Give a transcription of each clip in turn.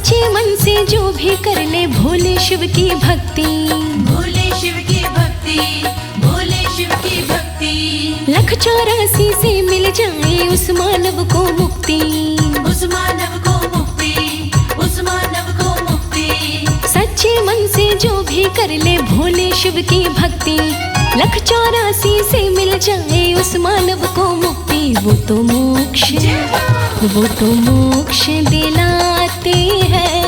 सच्चे मन से जो भी कर ले भोले शिव की भक्ति, भोले शिव की भक्ति, भोले शिव की भक्ति। 184 से मिल जाए उस मानव को मुक्ति, उस मानव को मुक्ति, उस मानव को मुक्ति। सच्चे मन से जो भी कर ले भोले शिव की भक्ति, 184 से मिल जाए उस मानव को मुक्ति। वो तो मोक्ष, वो तो मोक्ष दिलाते हैं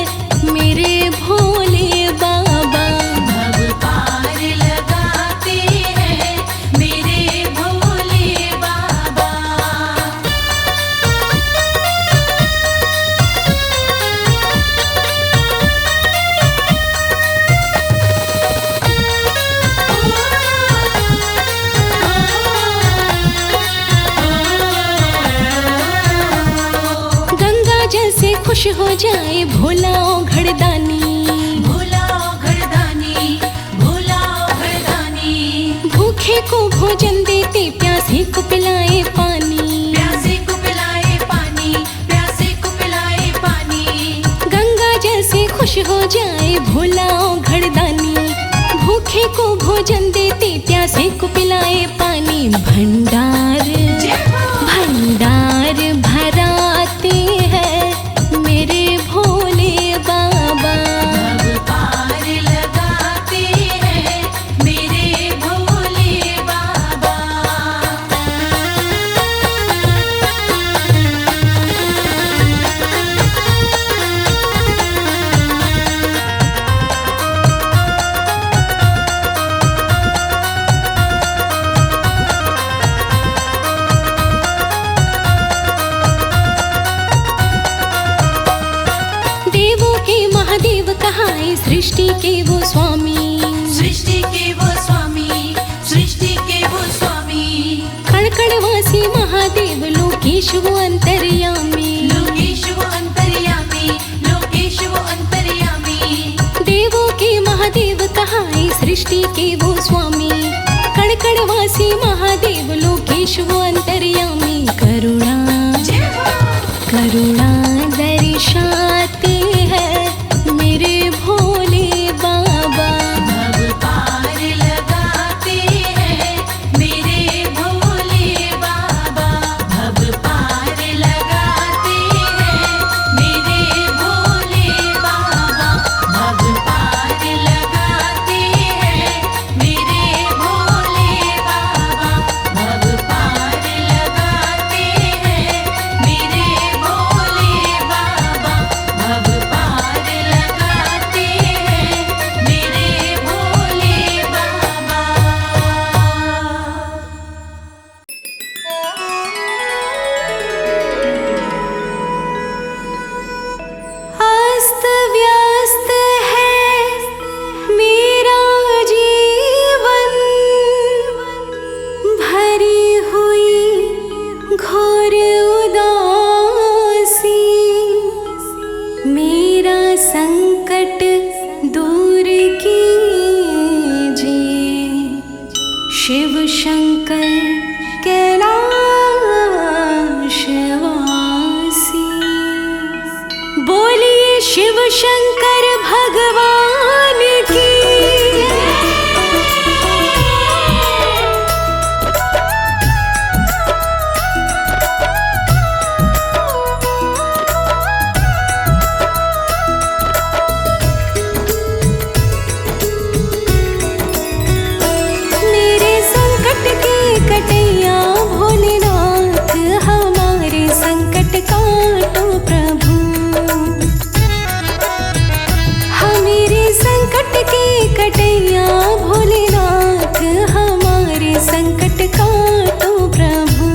मेरे भोले बाबा। भव पार लगाते हैं मेरे भोले बाबा। जैसे खुश हो जाए भोला ओ घड़दानी, भोला ओ घड़दानी, भोला ओ घड़दानी। भूखे को भोजन देते प्यासे को पिलाए पानी, प्यासे को पिलाए पानी, प्यासे को पिलाए पानी। गंगा जैसे खुश हो जाए भोला ओ घड़दानी, भूखे को भोजन देते प्यासे को पिलाए पानी। भंडार भंडार भराते हैं मेरे भोले बाबा। भव पार लगाते हैं मेरे भोले बाबा। महादेव कहाए सृष्टि के वो स्वामी, सृष्टि के वो स्वामी, सृष्टि के वो स्वामी। कड़कड़वासी महादेव लोकेश वो अंतर्यामी, लोकेश वो अंतर्यामी, लोकेश वो अंतर्यामी। देवों के महादेव कहाए सृष्टि के वो स्वामी, कड़कड़वासी महादेव लोकेश वो अंतर्यामी। करुणा करुणा दर्शाते हैं मेरे भोले बाबा। भव पार लगाते हैं मेरे भोले बाबा। भव पार लगाते हैं मेरे भोले बाबा। भव पार लगाते हैं मेरे भोले बाबा। भव पार लगाते हैं मेरे भोले बाबा। भव पार लगाते हैं मेरे भोले बाबा। अस्त व्यस्त है मेरा जीवन, भरी हुई घोर उदासी। मेरा संकट दूर कीजिए शिव शंकर कैलाशवासी। बोलिए शिव शंकर भगवान की। मेरे संकट के कटैया भोलेनाथ, हमारे संकट काटो प्रभु। हमारे संकट के कटैया भोलेनाथ, हमारे संकट काटो प्रभु।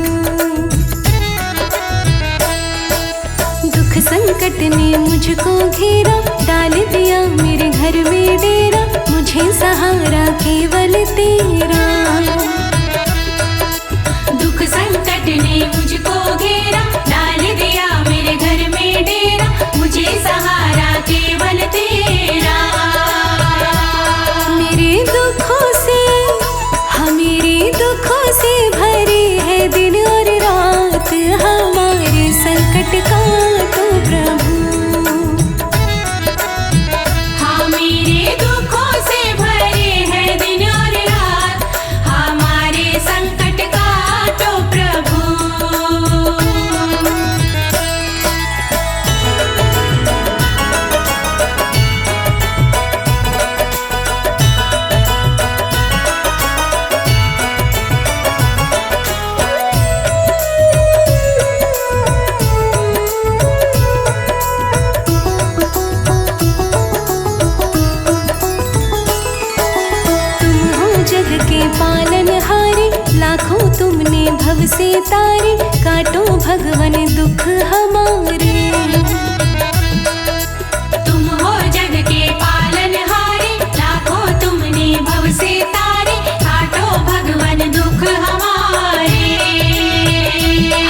दुख संकट ने मुझको घेरा, डाल दिया मेरे घर में डेरा, मुझे सहारा केवल तेरा। दुख संकट ने मुझको घेरा, डाल दिया मेरे घर में डेरा, मुझे सहारा केवल तेरा। मेरे दुखों से हमारे दुखों से भरे है दिन और रात, हमारे संकट काटो प्रभु। भव से तारे, काटो भगवन दुख हमारे। तुम हो जग के पालनहारे, लाखों तुमने भव से तारे, काटो भगवन दुख हमारे।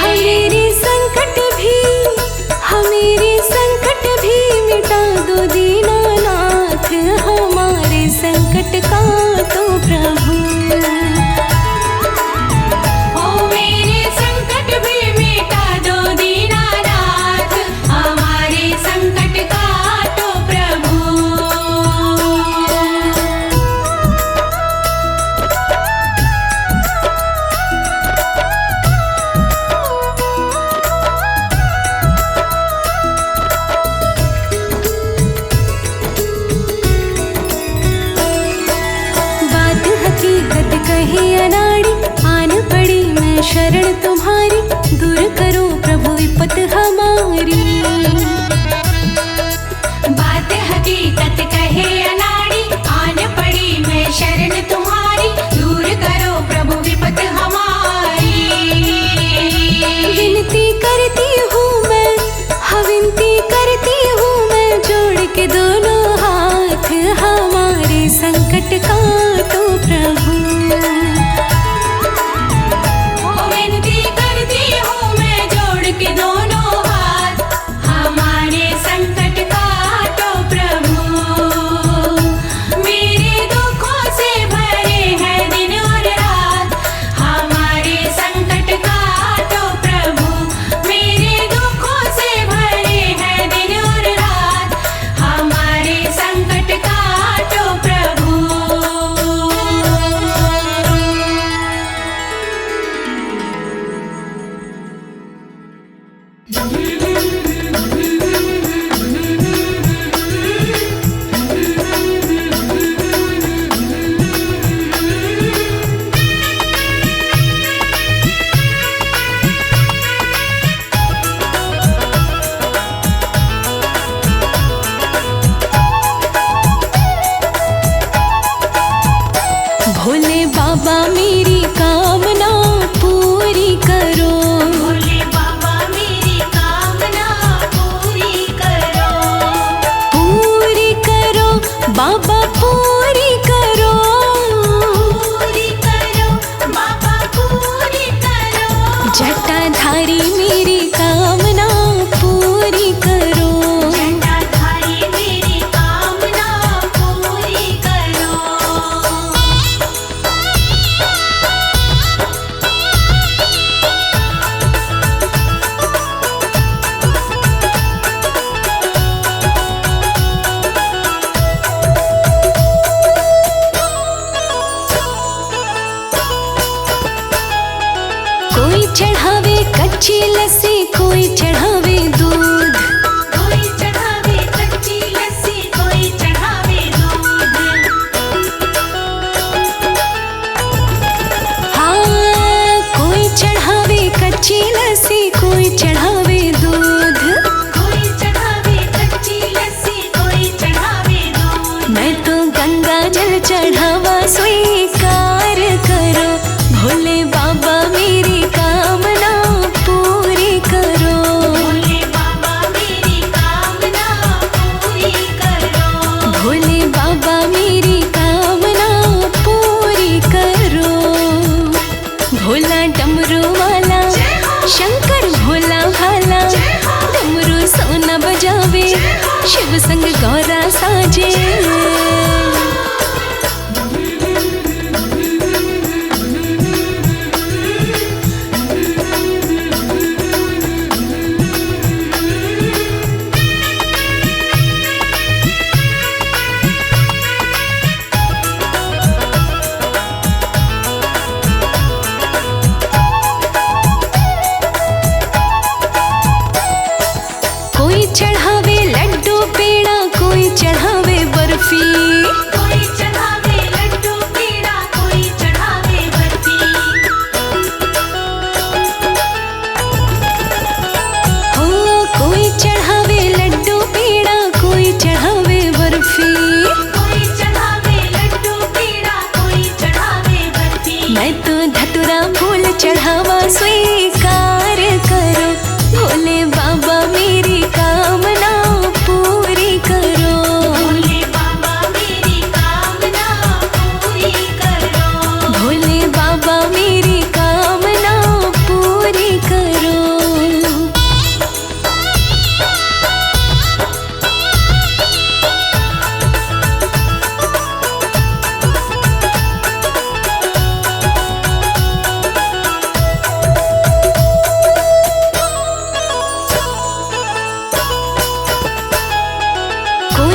हमेरे संकट भी मिटा दो दीनानाथ, हमारे संकट काटो प्रभु। ओ मेरे संकट भी मिटा दो दीनानाथ, हमारे संकट काटो प्रभु। कहे अनाड़ी, आन पड़ी मैं शरण तुम्हारी, दूर करो प्रभु विपत हमारी। बात हकीकत कहे अनाड़ी, आन पड़ी मैं शरण तुम्हारी, दूर करो प्रभु विपत हमारी। विनती करती हूँ मैं, विनती करती हूँ मैं, जोड़ के दोनों हाथ, हमारे संकट काटो प्रभु। विनती करती हूँ मैं, जोड़ के दोनों हाथ, हमारे संकट काटो प्रभु। मेरे दुखों से भरे हैं दिन और रात, हमारे संकट काटो प्रभु। मेरे दुखों से भरे हैं दिन और रात, हमारे संकट काटो प्रभु। भोले बाबा मेरी कामना पूरी करो, भोले बाबा मेरी कामना पूरी करो। पूरी करो बाबा पूरी करो, पूरी करो बाबा पूरी करो। जटाधारी मेरी कामना पूरी करो। जटाधारी मेरी कामना पूरी करो। कोई चढ़ावे कच्ची लस्सी, कोई चढ़ावे दूध, कोई चढ़ावे कच्ची लस्सी, कोई चढ़ावे दूध। हाँ कोई चढ़ावे कच्ची लस्सी, कोई चढ़ावे दूध। कोई चढ़ावे कच्ची लस्सी, कोई चढ़ावे दूध। मैं तो गंगा जल चढ़ावा स्वीकार करो, भोले बाबा मेरी कामना पूरी करो। भोले बाबा मेरी कामना पूरी करो। भोले बाबा मेरी कामना पूरी करो। भोला डमरू वाला, शंकर भोला भाला, डमरू सोना बजावे, शिव संग गौरा साजे। कोई चढ़ावे लड्डू पेड़ा, कोई चढ़ावे बर्फी, कोई चढ़ावे लड्डू पेड़ा, कोई चढ़ावे बर्फी। हो कोई चढ़ावे लड्डू पेड़ा, कोई चढ़ावे बर्फी। कोई चढ़ावे लड्डू पेड़ा, कोई चढ़ावे बर्फी। मैं तो धतुरा फूल चढ़ावा स्वी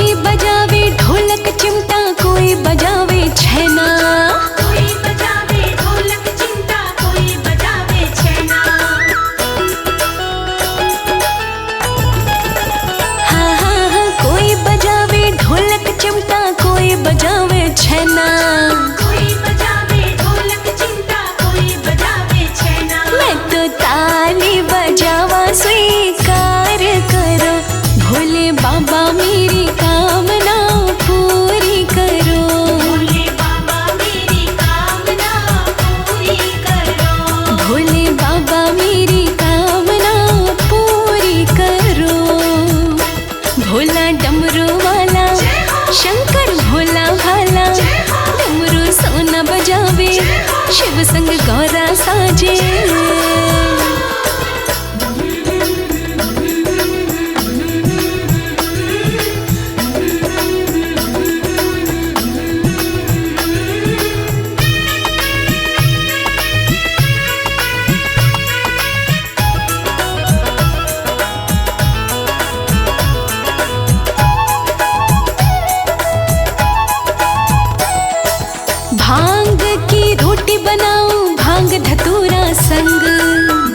कोई बजावे ढोलक चिमटा, कोई बजावे छैना। कोई बजावे ढोलक चिमटा, कोई बजावे छैना। हाँ हाँ हाँ, कोई बजावे ढोलक चिमटा, कोई बजावे छैना। कोई बजावे ढोलक चिमटा, कोई बजावे छैना। मैं तो ताली बजावा स्वीकार करो, भोले बाबा मेरी कामना पूरी करो। भोले बाबा मेरी कामना पूरी करो। भोले बाबा मेरी कामना पूरी करो। भोला डमरू वाला, शंकर भोला भाला, डमरू सोना बजावे, शिव संग गौरा साजे। भांग की रोटी बनाऊं, भांग धतूरा संग।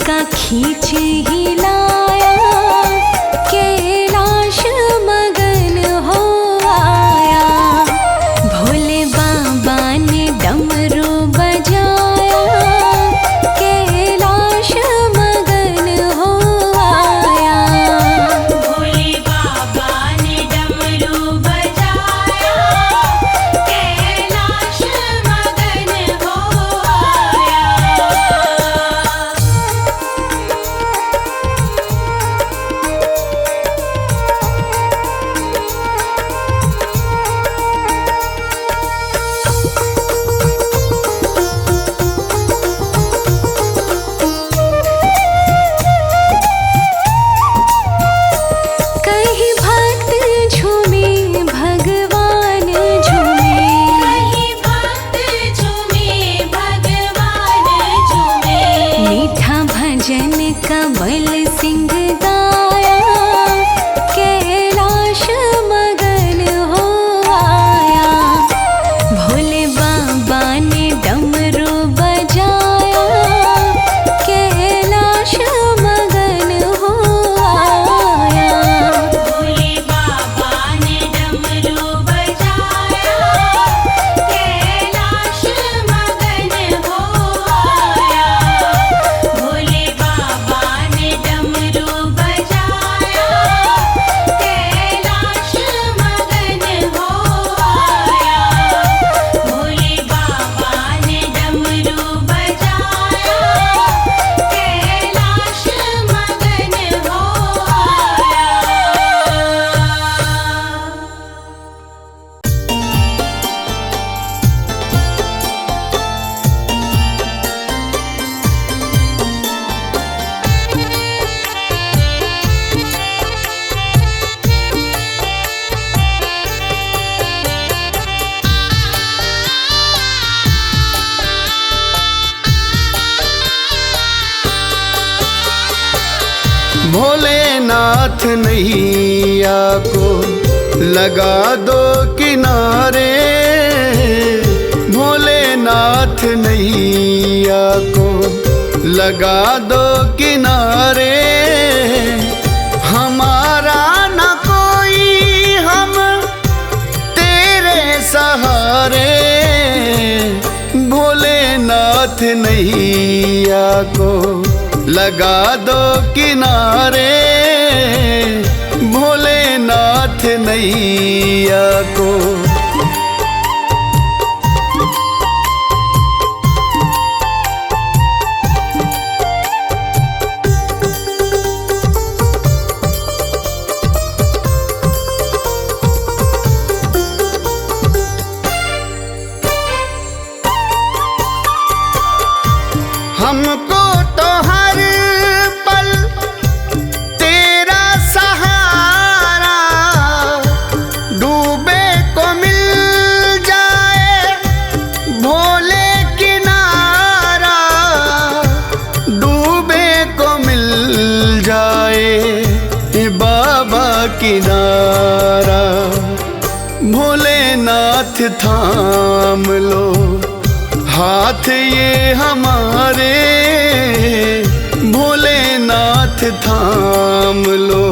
का खींच ही लाया, कैलाश मगन हो आया। भोले बाबा ने डमरू बजाया, कैलाश मगन हो आया। भोले बाबा ने डमरू बजाया, कैलाश मगन हो आया। कहीं भक्त झूमे भगवान झूमे, कहीं भक्त झूमे भगवान झूमे। मीठा भजन कमल सिंह गाया, कैलाश मगन हो आया। भोले बाबा ने डमरू बजाया, कैलाश मगन हो आया। भोले बाबा ने डमरू बजाया, कैलाश मगन हो आया। भोले बाबा ने डमरू बजाया, कैलाश मगन हो आया। भोले बाबा ने डमरू बजाया, कैलाश मगन हो भोलेनाथ नैया को लगा दो किनारे, भोलेनाथ नैया को लगा दो किनारे। हमारा न कोई हम तेरे सहारे, भोलेनाथ नैया को लगा दो किनारे, भोलेनाथ नैया को। हमको तो हर पल तेरा सहारा, डूबे को मिल जाए भोले किनारा, डूबे को मिल जाए बाबा किनारा। भोलेनाथ थाम लो हाथ ये हमारे, भोलेनाथ थाम लो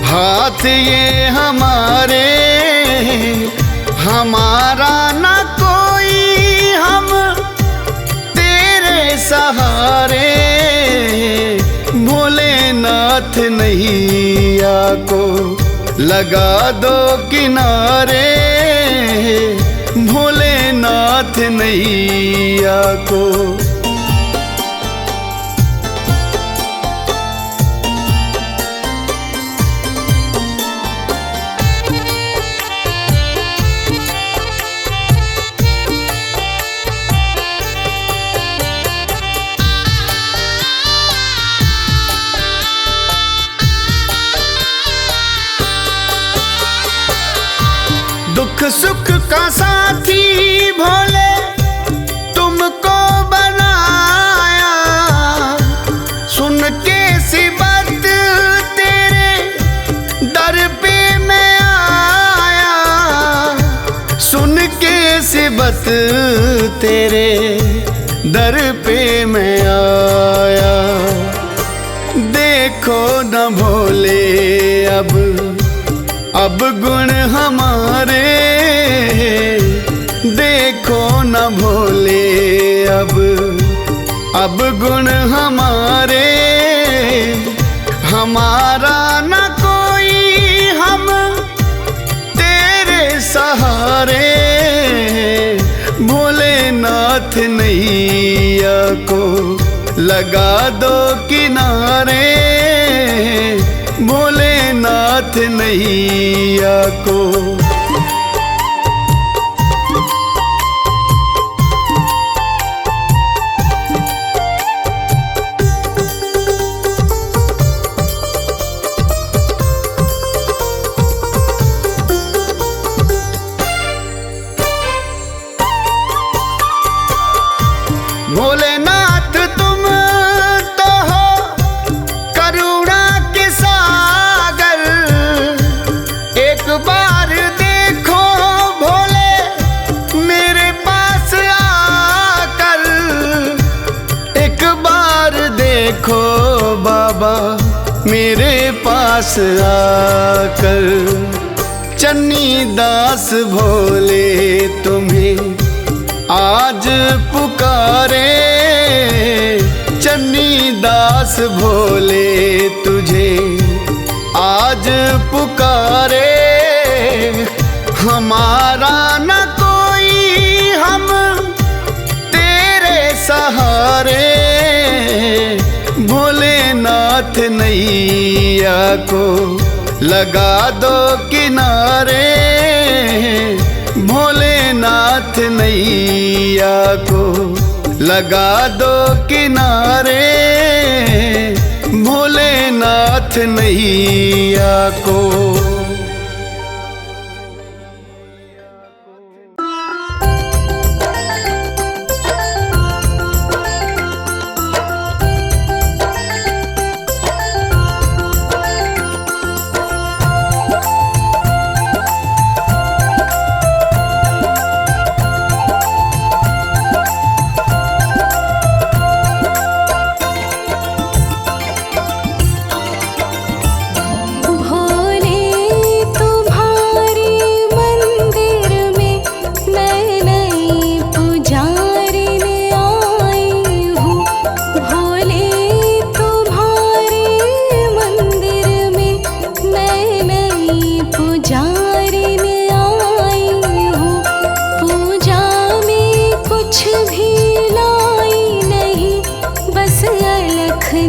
हाथ ये हमारे। हमारा न कोई हम तेरे सहारे, भोलेनाथ नैया को लगा दो किनारे, भोलेनाथ नैया को। दुख सुख का साथी भोले तुमको बनाया, सुन के सिबत तेरे दर पे मैं आया, सुन के सिबत तेरे दर पे मैं आया। देखो न भोले अब गुण हमारे, देखो न भोले अब गुण हमारे। हमारा न कोई हम तेरे सहारे, भोलेनाथ नैया को लगा दो किनारे, भोलेनाथ नैया को। भोलेनाथ तुम तो हो करुणा के सागर, एक बार देखो भोले मेरे पास आकर, एक बार देखो बाबा मेरे पास आकर। चन्नी दास भोले तुम्हें आज पुकारे, चन्नी दास भोले तुझे आज पुकारे। हमारा न कोई हम तेरे सहारे, भोलेनाथ नैया को लगा दो किनारे, भोलेनाथ नैया को लगा दो किनारे, भोलेनाथ नैया को।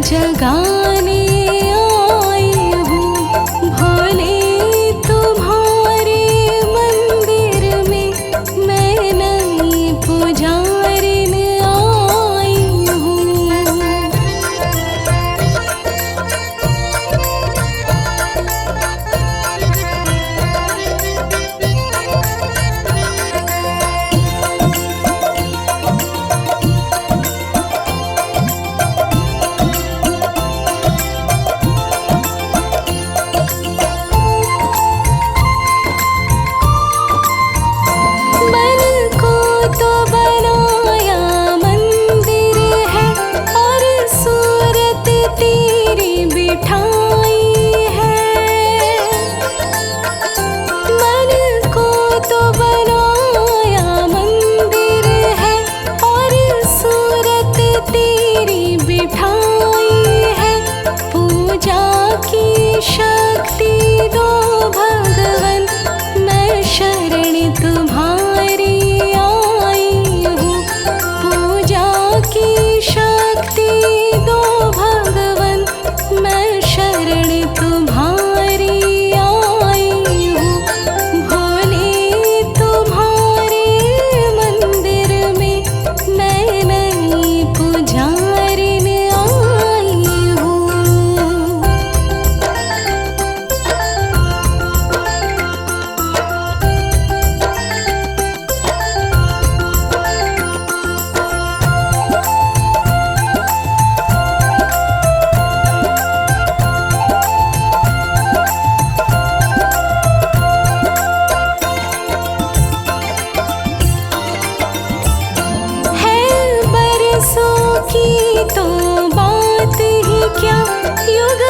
जगाने आई हूँ भोले तुम्हारे मंदिर में, मैं नई पुजारिन आई हूँ। की तो बात ही क्या, युग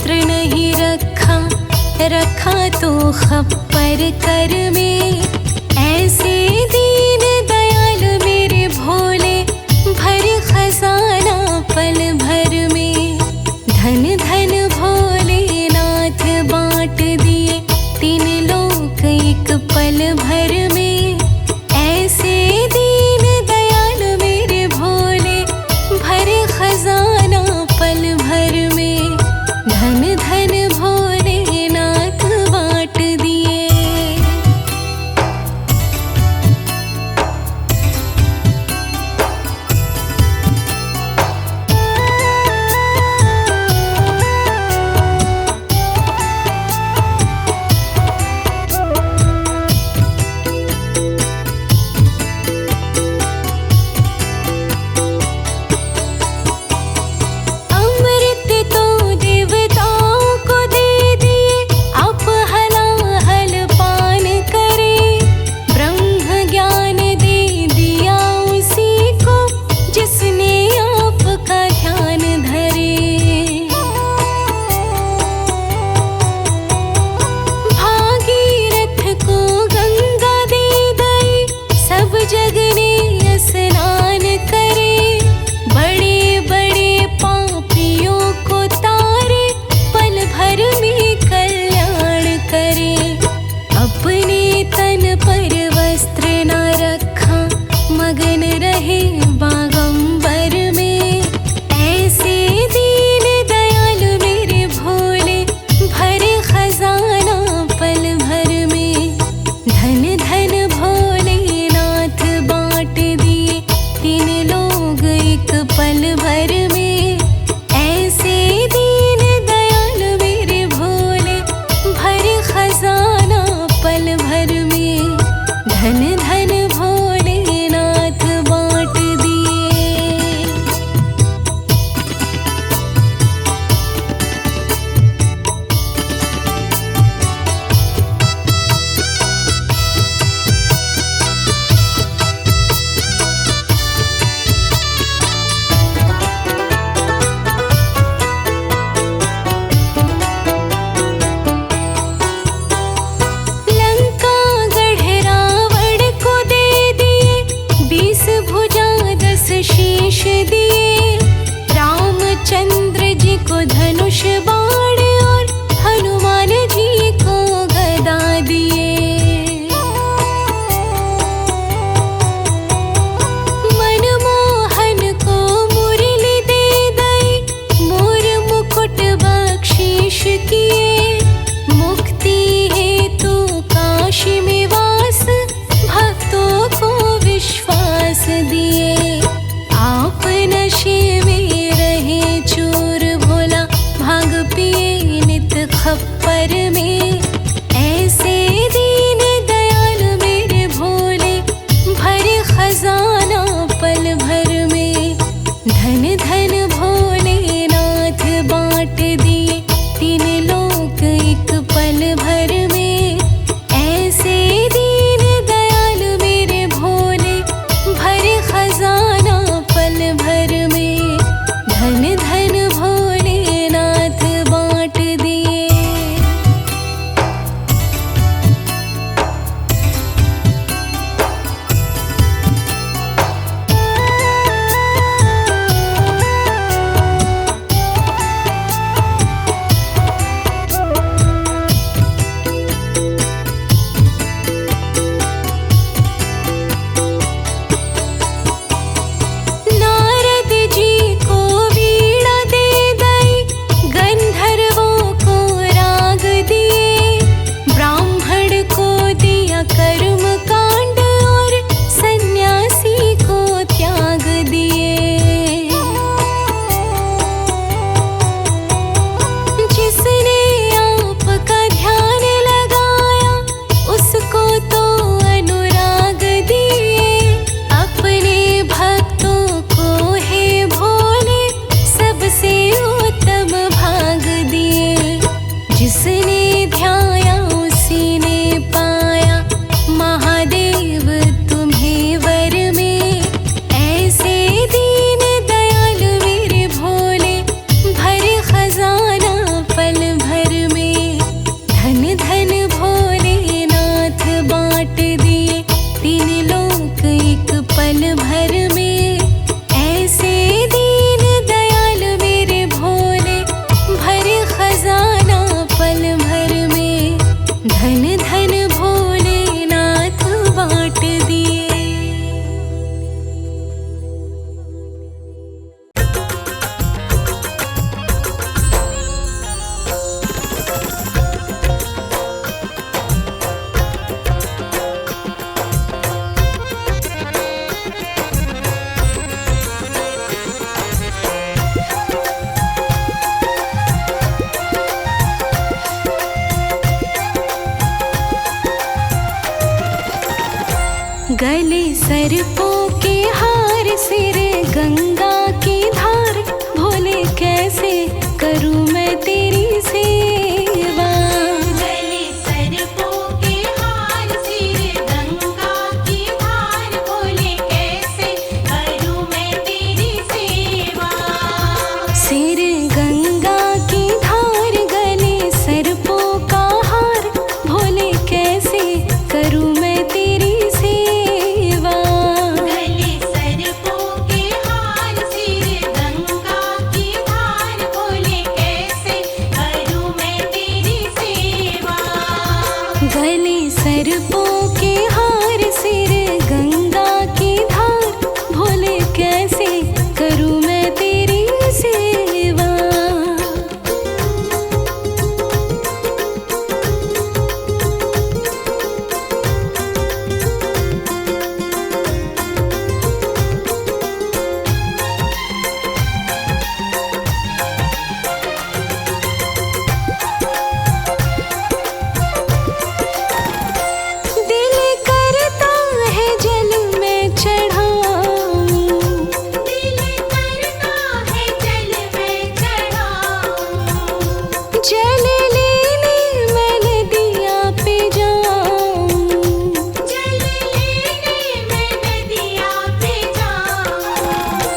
वस्त्र नहीं रखा, रखा तो खप्पर कर में। ऐसे दीन दयाल मेरे भोले, भर खजाना पल भर में। धन धन भोलेनाथ बांट दिए, तीन लोक एक पल भर में। ऐसे दीन दयाल मेरे भोले, भर खजाना पल भर में। धन धन भोलेनाथ बांट दिए। अमृत तो देवताओं को दे दिए, आप हलाहल पान करे। ब्रह्म ज्ञान दे दिया उसी को, जिसने आपका ध्यान धरे। भागीरथ को गंगा दे गई, सब जग ने स्नान करे। बड़े बड़े पापियों को तारे, पल भर में कल्याण करे। अपने तन पर वस्त्र न रखा, मगन रहे बागंबर में। ऐसे दीन दयाल मेरे भोले, भर खजाना पल भर में। धन धन भोलेनाथ बांट दिए, तीन लोग एक पल भर में। ऐसे दीन दयाल मेरे भोले, भर खजाना पल भर में। धन धन भोलेनाथ बांट दिए। लंका गढ़ रावण को दे दिए, 20 भुजा 10 शीश दिए। रामचंद्र जी को धनुष बाण और हनुमान जी को गदा दिए। मनमोहन को मुरली दे गई, मोर मुकुट बख्शीश किए। मुक्ति हेतु काशी में वास, भक्तों को विश्वास दिए। आप नशे में रहे चूर भोला, भांग पिए नित खप्पर में। ऐसे दीन दयाल मेरे भोले, भर खजाना पल भर में। धन धन भोलेनाथ बांट दिए, तीन लोक एक पल भर में। ऐसे दीन दयाल मेरे भोले, भर खजाना पल भर में। धन धन भोलेनाथ बांट दिए। गले सर्पों के हार, सिर गंगा की धार, भोले कैसे करूं मैं तेरी सेवा। गले सर्पों के हार, सिर गंगा की धार, भोले कैसे करूं मैं तेरी सेवा। सिर गंगा की धार, गले सर्पों का हार, भोले कैसे करूं मैं तेरी सेवा। गले सर्पों के हार, सिर गंगा की धार, भोले कैसे करूं मैं तेरी सेवा। गले सर्पों के हार, सिर गंगा की धार, भोले कैसे करूं मैं तेरी सेवा। दिल करता है जल में चढ़ाऊं, दिल करता है जल में चढ़ाऊं, जल लेने मैं नदिया पे जाऊं। जल लेने मैं नदिया पे जाऊं।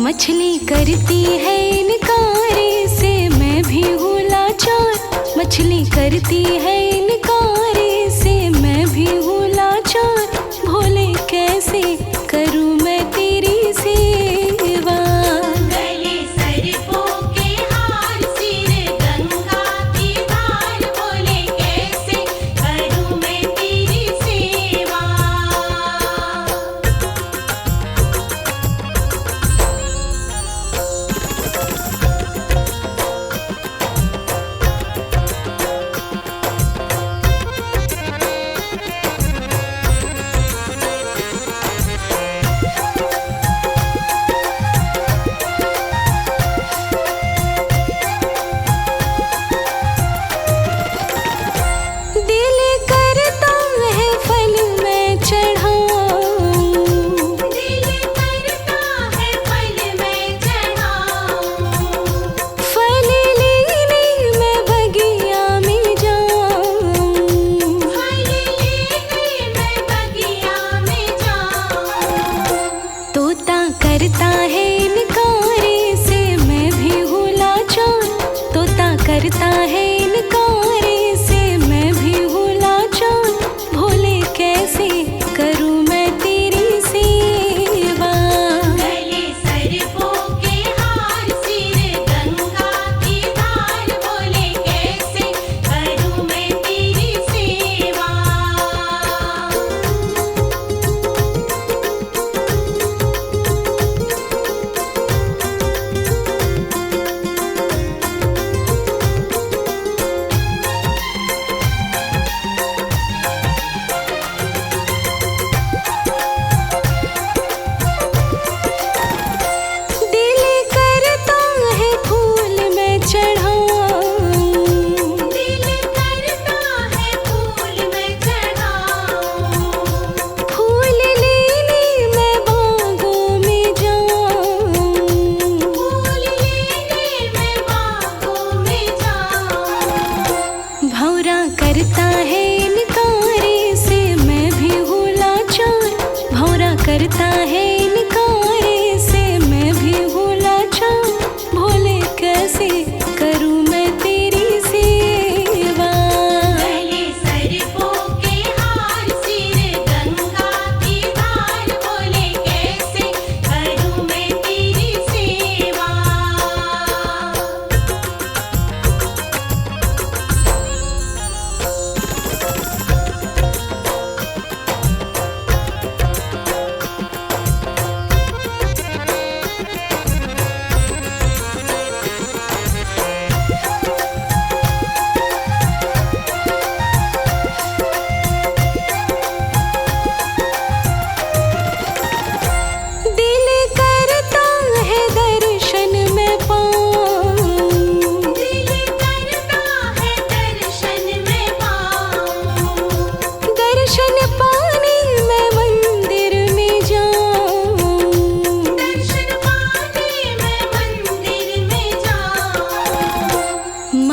मछली करती है इनकार से मैं भी हूँ लाचार, मछली करती है इनकार से मैं भी हूँ लाचार, भोले कैसे करूँ मैं तेरी सेवा। गले सर्पों के हार, सिर गंगा की धार, भोले कैसे करूं मैं तेरी सेवा। दिल करता है फल मैं चढ़ाऊं, दिल करता है फल मैं चढ़ाऊं, फल लेने मैं बगिया में जाऊं। फल लेने मैं बगिया में जाऊं। तोता करता है इनकार से मैं भी हूँ लाचार, तोता करता है इनकार से मैं भी हूँ लाचार, भोले कैसे करूँ मैं तेरी सेवा। गले सर्पों के हार, सिर गंगा की धार, भोले कैसे करूं मैं तेरी सेवा।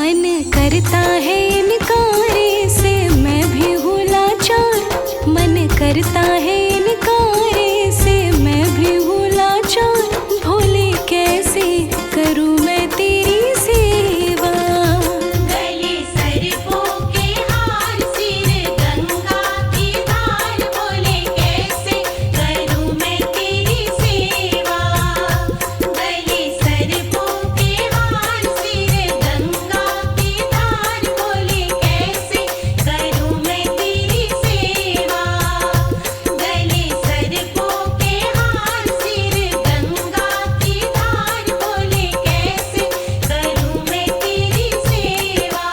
मन करता है इनकारे से, मैं भी हूँ लाचार। मन करता है इनकारे से, मैं भी हूँ लाचार। भोले कैसे करूँ मैं तेरी सेवा। गले सरफों के हार, सिर गंगा की धार, बोले कैसे करूँ मैं तेरी सेवा। गले सरफों के हार, सिर गंगा की धार, बोले कैसे करूँ मैं तेरी सेवा। गले सरफों के हार, सिर गंगा की धार, बोले कैसे करूँ मैं तेरी सेवा।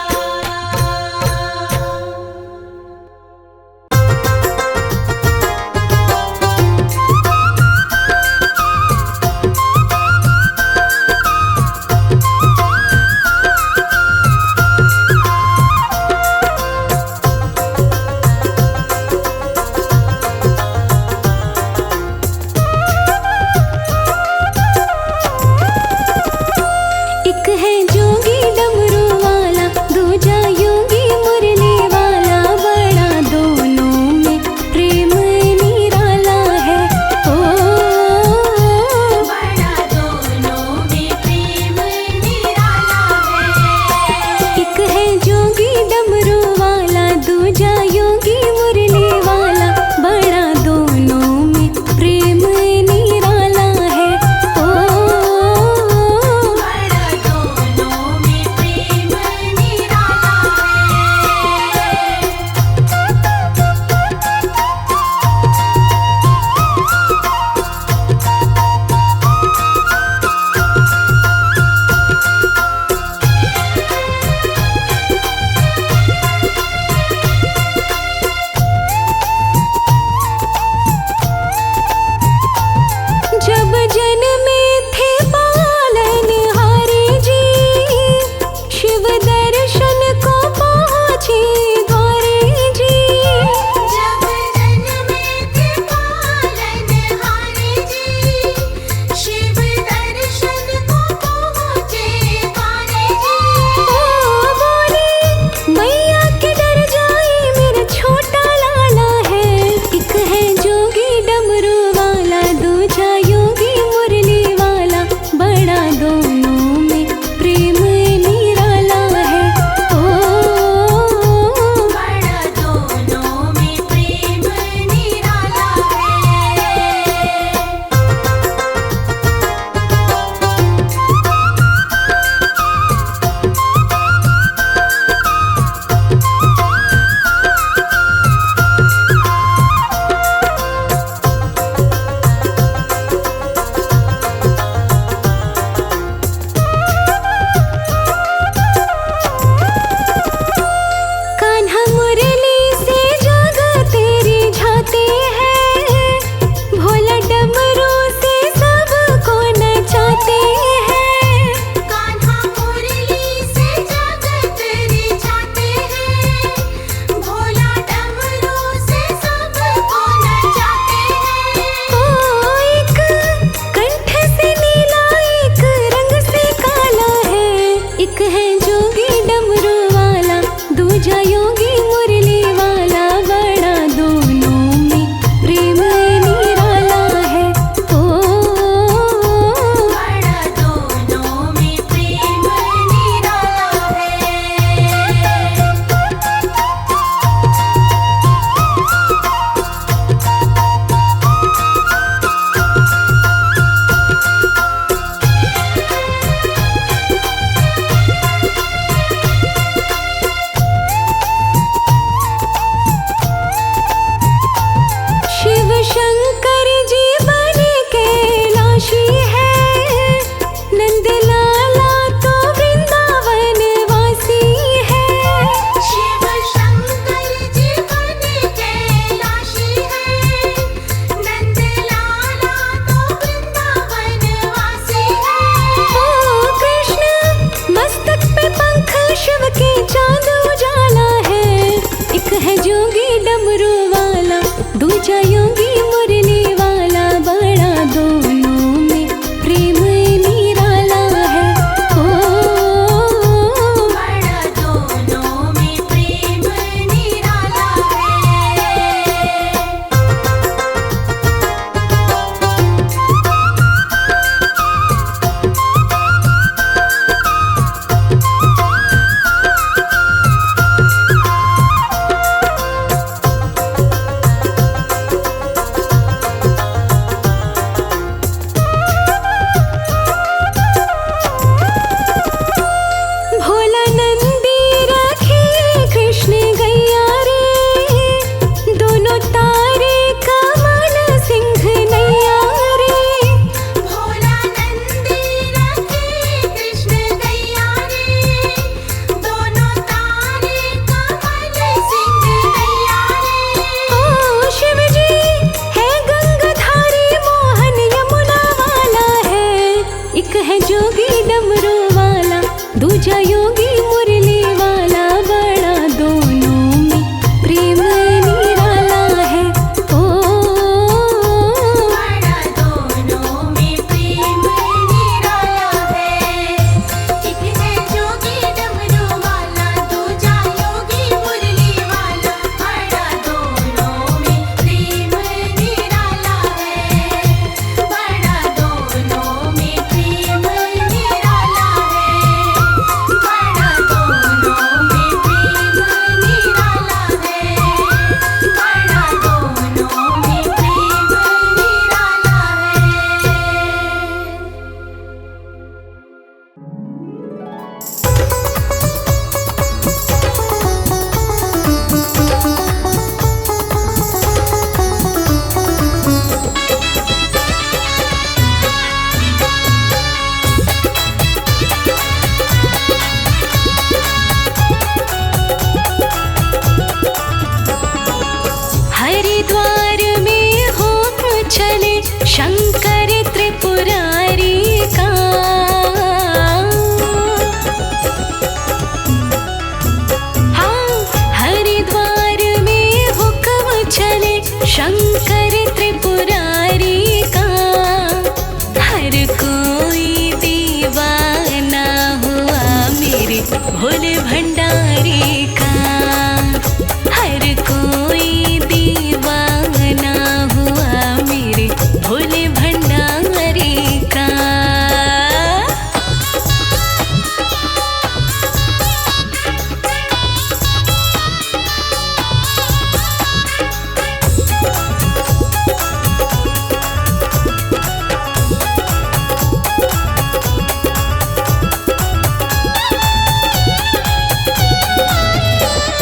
एक है जोगी डमरू वाला, दूजा योगी मुरली वाला, बड़ा दोनों में प्रेम निराला है। ओ बड़ा दोनों में प्रेम निराला है। एक है जोगी डमरू वाला, दूजा योगी मुरली वाला, बड़ा दोनों में प्रेम निराला है। ओ बड़ा दोनों में प्रेम निराला जब जन्मे थे पालनहारी जी, शिव दर्शन को पहुँचे द्वारे जी। जब जन्मे थे पालनहारी जी, शिव दर्शन को पहुँचे द्वारे जी। ओ बोले मैया के डर जाए, मेरा छोटा लाला है। एक है जोगी डमरू वाला, दूजा योगी मुरली वाला, बड़ा दोनों में प्रेम निराला है। ओ बड़ा दोनों में प्रेम निराला है। कान्हा मुरली से जग तेरी झाती है, भोला डमरू से सबको नचाते हैं। कान्हा मुरली से जगत रिझाते हैं, भोला डमरू से सबको नचाते हैं। ओ एक कंठ से नीला, एक रंग से काला है। एक है जोगी डमरू वाला, दूजा योगी मुरली वाला, बड़ा दोनों में प्रेम निराला है। ओ बड़ा दोनों में प्रेम निराला है। योगी मुरली वाला, बड़ा दोनों में प्रेम निराला है। ओ बड़ा दोनों में प्रेम निराला है। एक है जोगी डमरू वाला, दूजा योगी मुरली वाला, बड़ा दोनों में प्रेम निराला है। बड़ा दोनों में प्रेम निराला है। बड़ा दोनों में प्रेम निराला है। बड़ा दोनों में प्रेम हरिद्वार में हो चले शंकर त्रिपुरारी का। हाँ, हरिद्वार में हुक्म चले शंकर त्रिपुरारी का। हर कोई दीवाना हुआ मेरे भोले भंडारी का। हर कोई दीवाना हुआ मेरे भोले भंडारी का।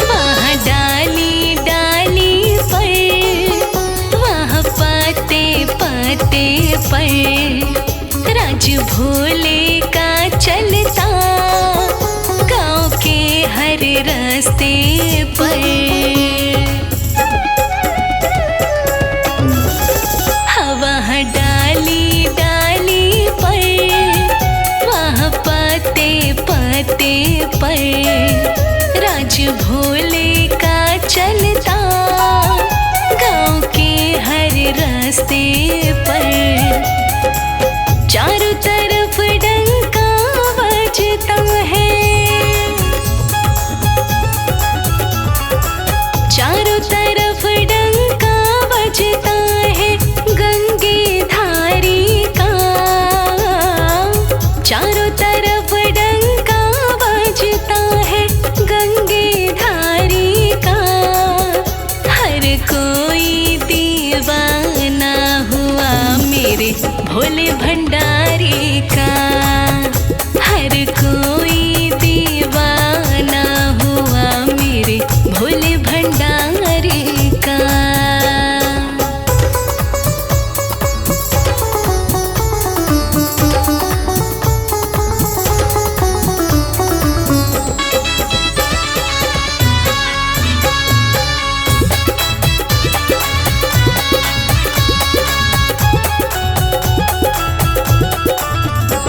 वहाँ डाली डाली पर, वहाँ पाते पाते पर, राज भोले का चलता गाँव के हर रास्ते पर। हाँ, वहाँ डाली डाली पर, वहाँ पाते पाते पर, राज भोले का चलता गाँव के हर रास्ते पर। चारों तरफ डंका बजता है, चारों तरफ डंका बजता है गंगे धारी का। चारों तरफ डंका बजता है गंगे धारी का। हर कोई दीवाना हुआ मेरे भोले भंडारी का। हर कोई दीवाना हुआ मेरे भोले भंडारी का।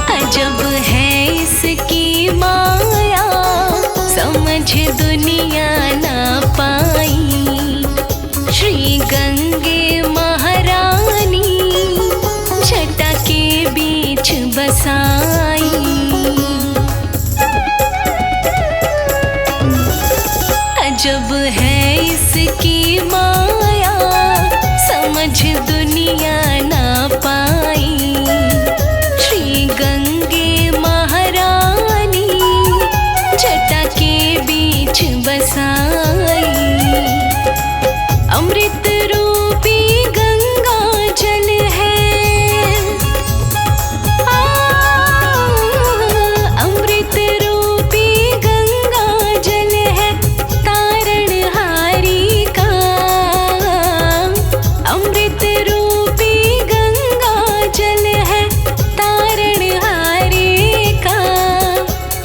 अजब है इसकी माया, समझ दुनिया ना पाई। श्री गंगे महारानी जटा के बीच बसाई। अजब है इसकी माया, समझ दुनिया ना पाई। श्री गंगे महारानी जटा के बीच बसाई। अमृत रूपी गंगा जल है, अमृत रूपी गंगा जल है तारणहारी का। अमृत रूपी गंगा जल है तारणहारी का।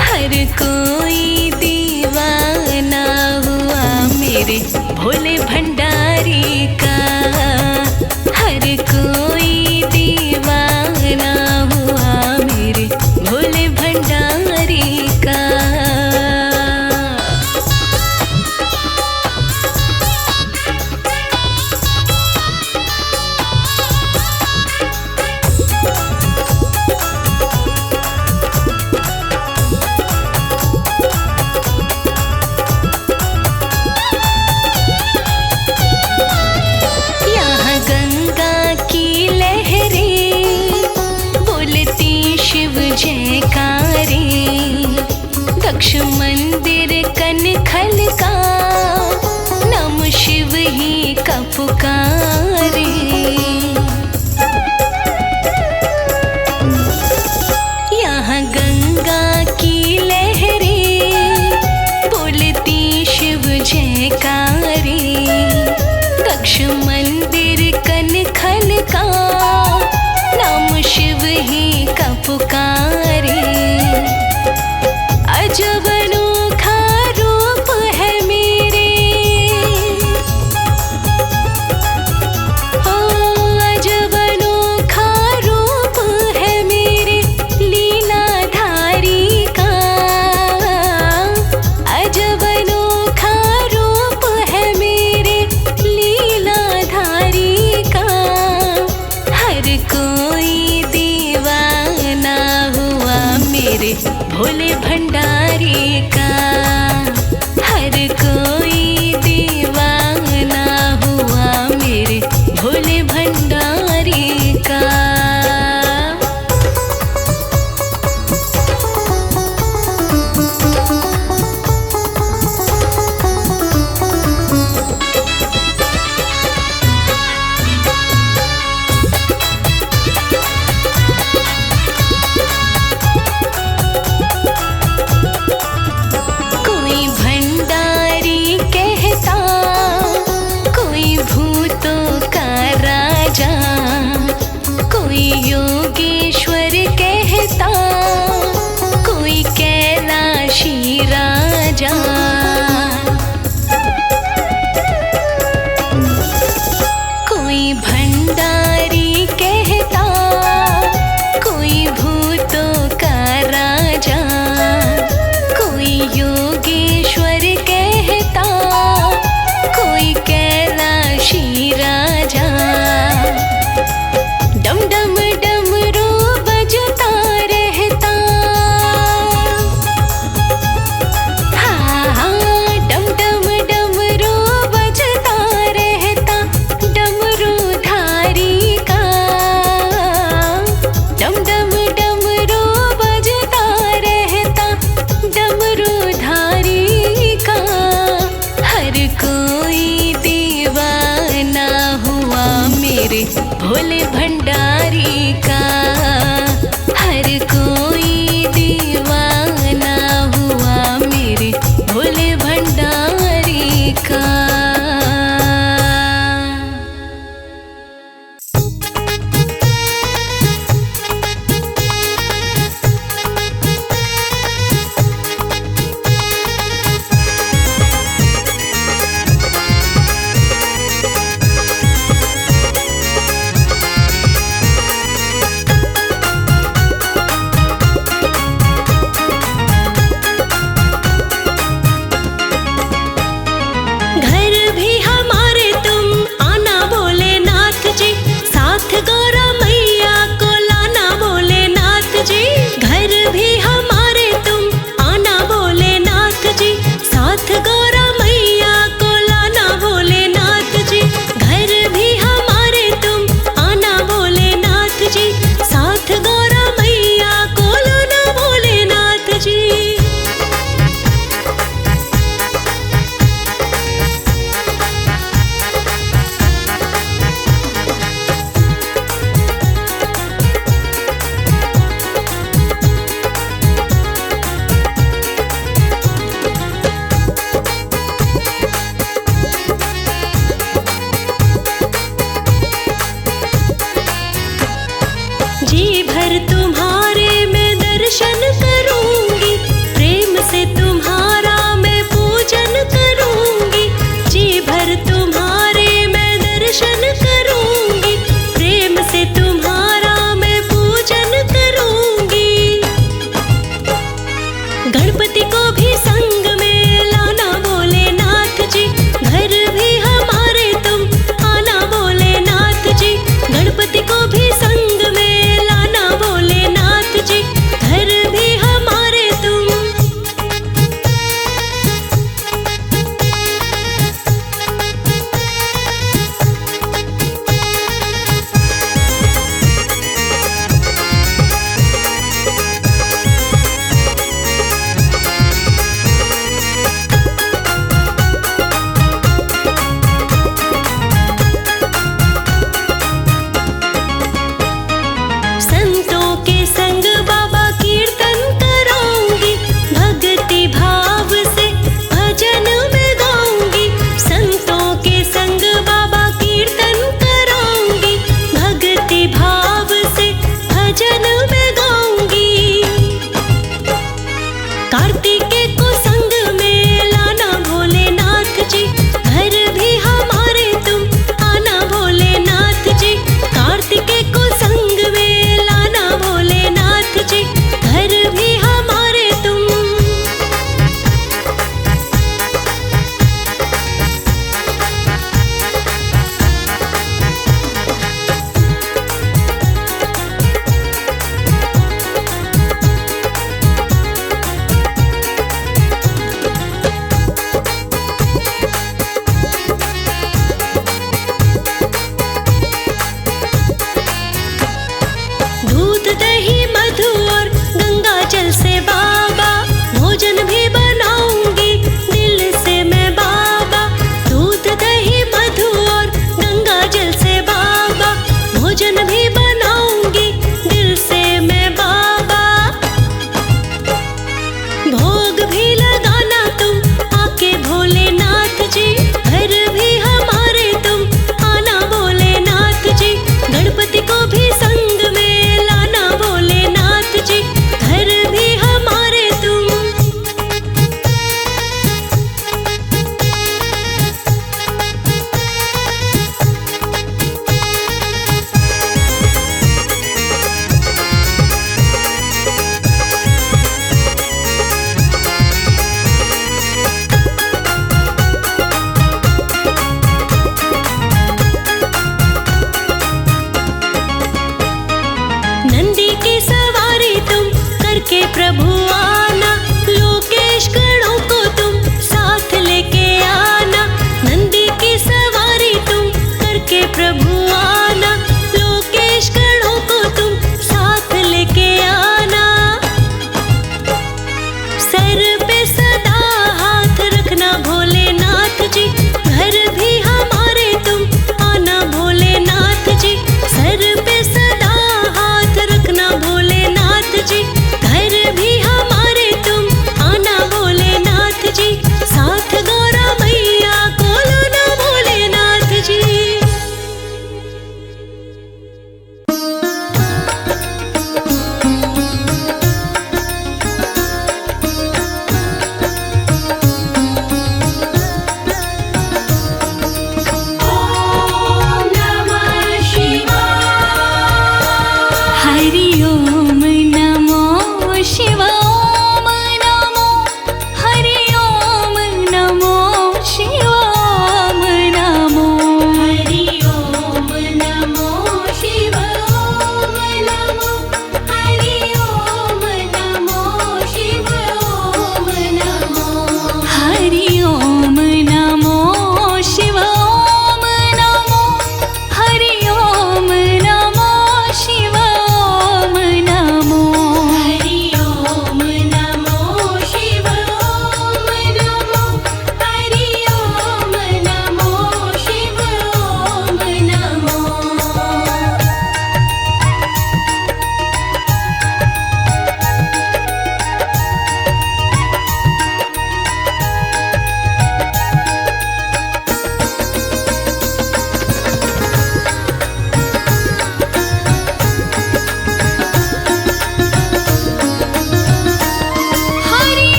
हर कोई दीवाना हुआ मेरे भोले भंडारी का। हर कोई दीवाना हुआ मेरे भोले भंडारी का। दक्ष मंदिर कनखल का नाम शिव ही का पुकारे। यहाँ गंगा की लहरें बोलती शिव जयकारे। दक्ष मंदिर कनखल का नाम शिव ही का पुकारे। अजब अनोखा रूप है मेरे, हो अजब अनोखा रूप है मेरे लीलाधारी का। अजब अनोखा रूप है मेरे लीलाधारी का। हर कोई दीवाना हुआ मेरे भोले भंडारी का। हर कोई दीवाना हुआ मेरे भोले भंडारी का। कोई भंडारी कहता, कोई भूतों का राजा, कोई योगेश्वर कहता, कोई कैलाशी राजा। कोई भंडारी कहता, कोई भूतों का राजा, कोई योगेश्वर कहता, कोई कैलाशी राजा। डम डम डमरू बजता रहता, हाँ हाँ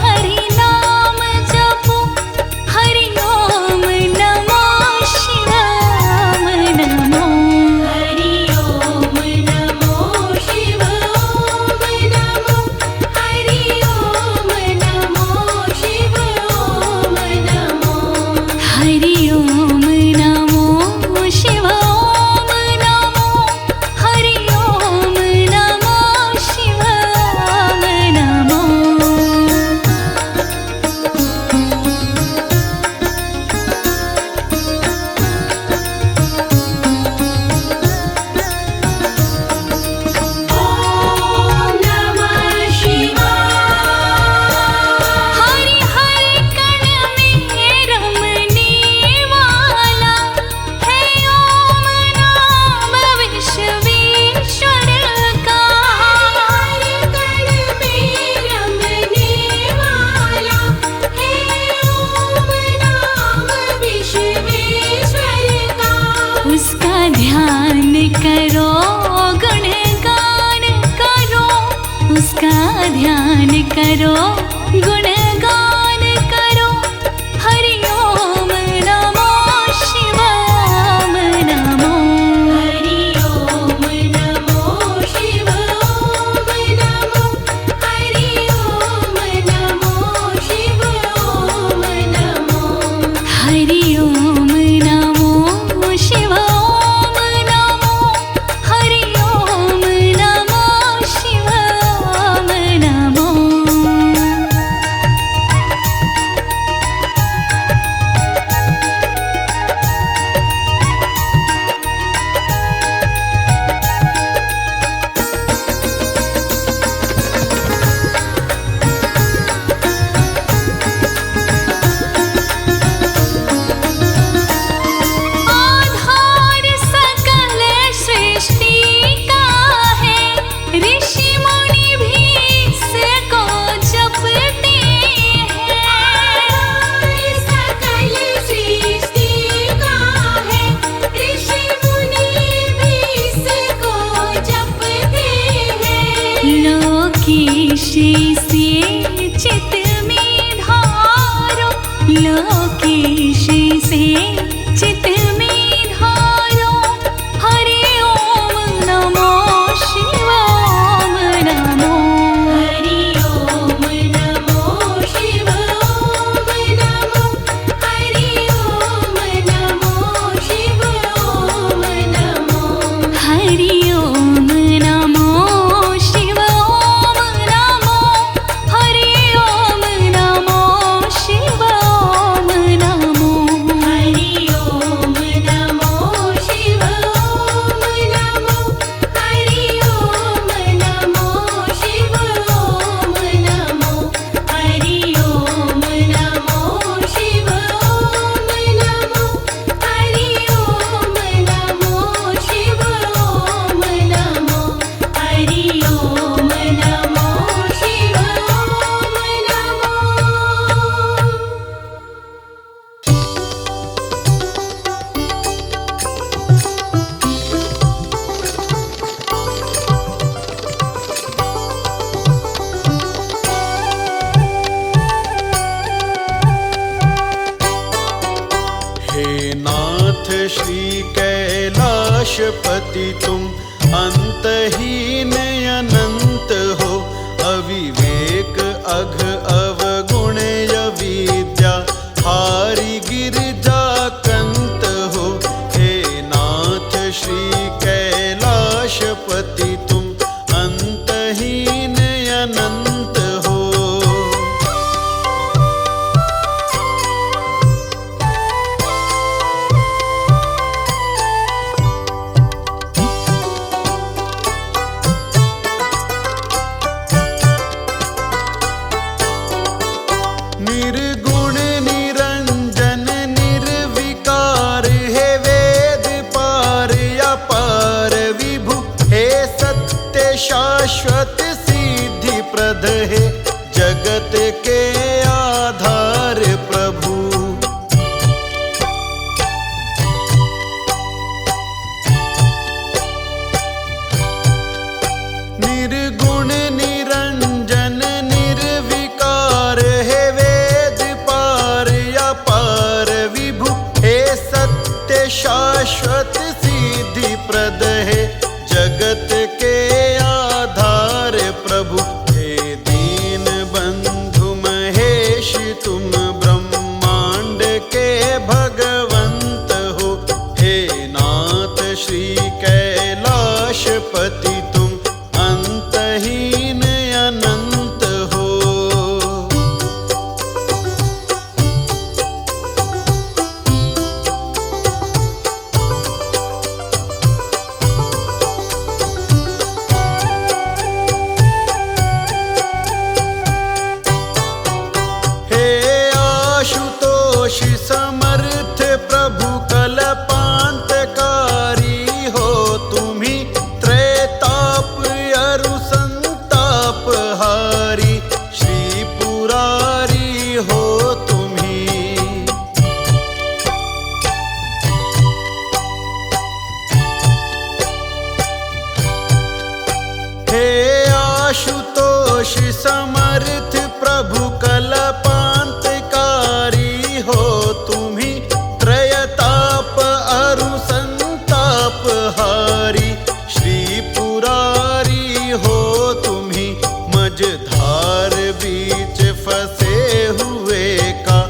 हरि नाम जपो, हरि ओम नमो शिवाय नमो। हरि ओम नमो शिव ओम नमो, हरि ओम नमो शिव ओम नमो। हरि ओम नमो शिव ओम नमो, हरि ओम नमो शिव ओम नमो। ओम नमः शिवाय। हरि हरि कण में रमने वाला है ओम नाम विश्वेश्वर का। हरि कण में रमने वाला है ओम नाम विश्वेश्वर का। उसका ध्यान करो, गुणगान करो, उसका ध्यान करो, गुणगान करो। हरि ओम नमो शिव ओम नमो। हरि ओम नमो शिव ओम नमो, हरि ओम नमो शिव ओम नमो। हरि ओम नमो शिव ओम नमो, हरि ओम नमो शिव ओम नमो। आधार सकल सृष्टि का है, ऋषि मुनि भी इसको जपते हैं। सकल सृष्टि का है, ऋषि मुनि भी इसको जपते हैं। लोकेश से चित में धारो, लोकेश से चित में धारो। हरि ओम नमो शिव ओम नमो। हरि ओम नमो शिव ओम नमो, हरि ओम नमो शिव ओम नमो। हरि ओम नमो शिव ओम नमो, हरि ओम नमो शिव ओम नमो। हरि ओम नमो शिव ओम नमो, हरि ओम नमो शिव ओम नमो। हरि ओम नमो शिव ओम नमो, हरि ओम नमो शिव ओम नमो। हरि ओम नमो शिव हे नाथ श्री कैलाशपति तुम अंतहीन अनंत हो, अविवेक अघ अवगुण अविद्या हारि गिरजा कंत हो। हे नाथ श्री कैलाशपति तुम अंतहीन अनंत हो। निर्गुण निरंजन निर्विकार है वेद पार अपार विभु, हे सत्य शाश्वत सिद्धि प्रद है जगत के आधार प्रभु। निर्गुण निरंजन निर्विकार शाश्वत सिद्धि प्रद है, जगत के आधार प्रभु हे दीन बंधु महेश, तुम ब्रह्मांड के भगवंत हो। हे नाथ श्री कैलाशपति तुम अंतहीन अनंत हो। समर्थ प्रभु कल्पांतकारी हो, तुम्ही त्रैताप अरु संताप हारी, श्री पुरारी हो तुम्ही। हे आशुतोष समर्थ प्रभु कल्पांतकारी हो, तुम्ही त्रयताप अरु संताप हारी, श्री पुरारी हो तुम्ही। मझधार बीच फंसे हुए का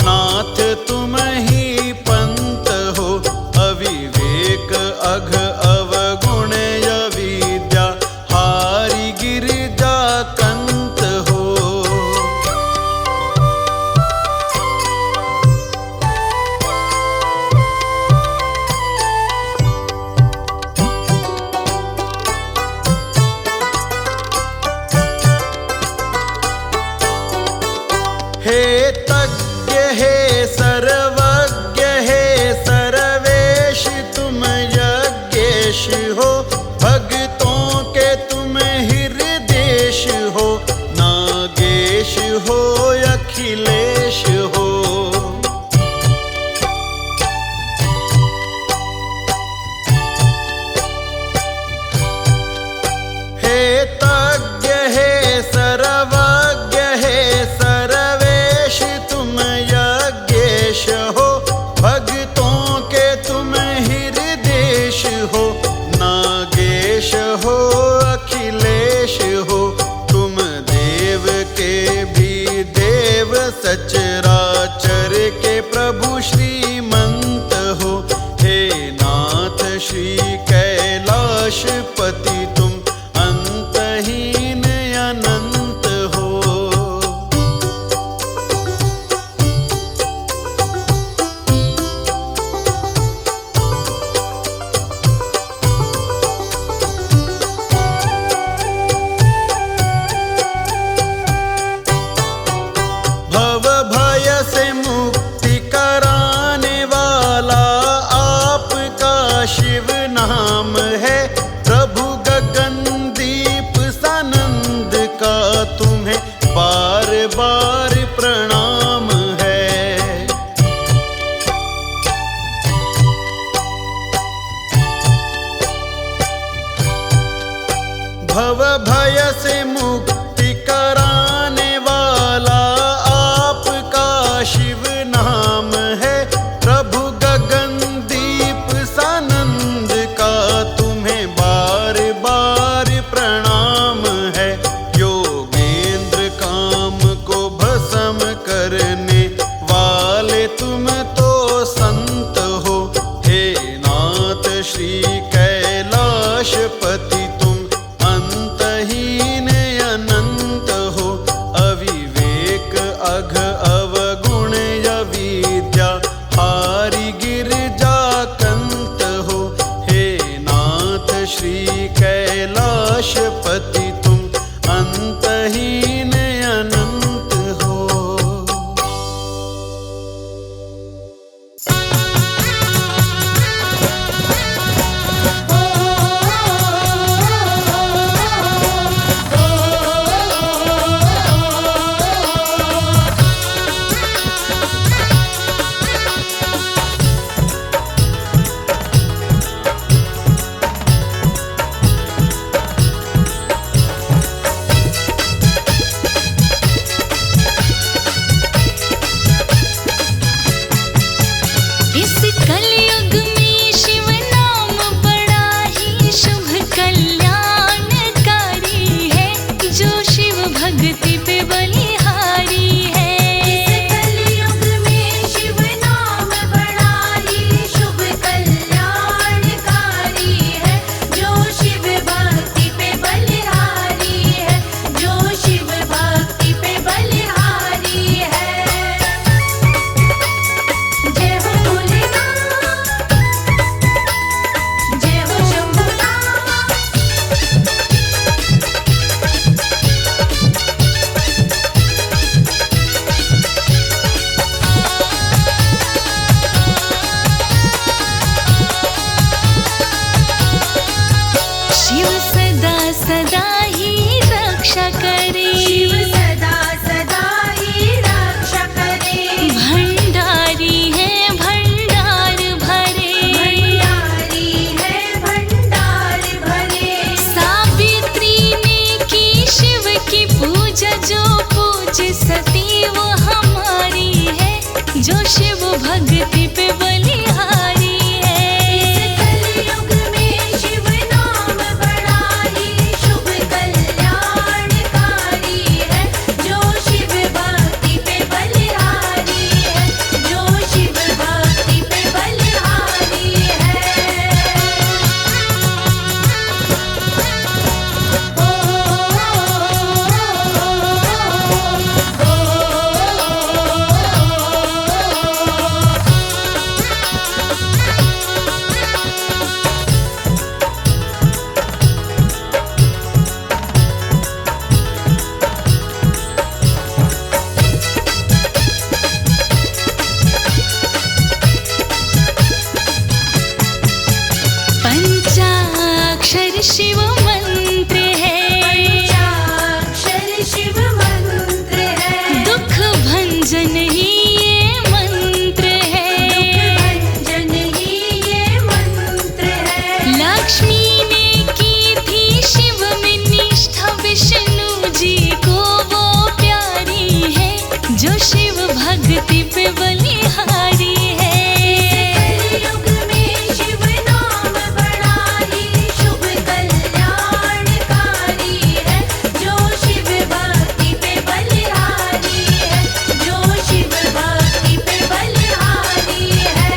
नाथ तुम ही पंत हो, अविवेक अघ अवगुण अविद्या हारी गिरिजा कंत हो। हे तज्ञ हे सर्वज्ञ हे सर्वेश तुम यज्ञेश हो, भक्तों के तुम हृदेश हो, नागेश हो अखिलेश हो। हे तज्ञ हे सर्वज्ञ हे सर्वेश तुम यज्ञेश हो, भक्तों के तुम हृदेश हो, नागेश हो अखिलेश हो। तुम देव के भी देव सचराचर के प्रभु श्रीमंत हो। हे नाथ श्री कैलाशपति तुम अंतहीन अनंत हो। भव भय से मुक्ति कराने वाला आपका शिव नाम है, प्रभु गगनदीप सानंद का तुम्हें बार बार प्रणाम है। भव भय से मुक्ति कराने वाला आपका शिव नाम है, प्रभु गगनदीप सानंद का तुम्हें बार बार प्रणाम है। योगेंद्र काम को भस्म करने वाले तुम तो संत हो। हे नाथ श्री कैलाशपति तुम अंतहीन अनंत हो, अविवेक अघ अवगुण अविद्या जो शिव भक्ति पे बलिहारी है। कलयुग में शिव नाम बड़ा ही शुभ कल्याणकारी है। जो शिव भक्ति पे बलिहारी है, जो शिव भक्ति पे बलिहारी है। पंचाक्षर शिव मंत्र है, पंचाक्षर शिव मंत्र है। दुख भंजन ही ये मंत्र है। भंजन ही ये मंत्र है। लक्ष्मी ने की थी शिव में निष्ठा, विष्णु जी को वो प्यारी है। जो शिव भक्ति पे बलिहारी है। कलयुग में शिव नाम बड़ा ही शुभ कल्याणकारी है। जो शिव भक्ति पे बलिहारी है, जो शिव भक्ति पे बलिहारी है।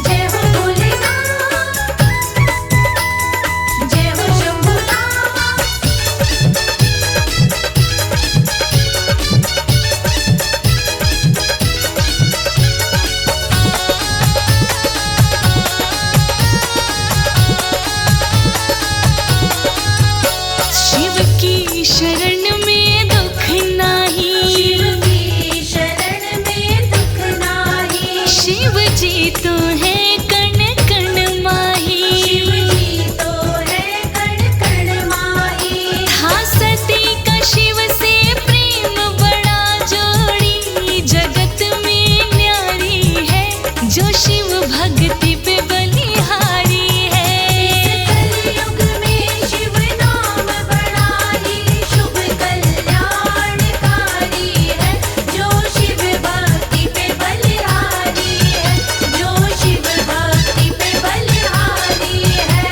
जय हो भोलेनाथ, जय हो शंभुनाथ। शिव की शरण में दुख नाही, शिव की शरण में दुख नाही। शिव जी तो है कण कण माही। शिव जी तो है कण कण माही। था सती का शिव से प्रेम बड़ा, जोड़ी जगत में न्यारी है। जो शिव भक्ति पे बलिहारी है। कलयुग में शिव नाम बड़ा ही शुभ कल्याणकारी है। जो शिव भक्ति पे बलिहारी है, जो शिव भक्ति पे बलिहारी है।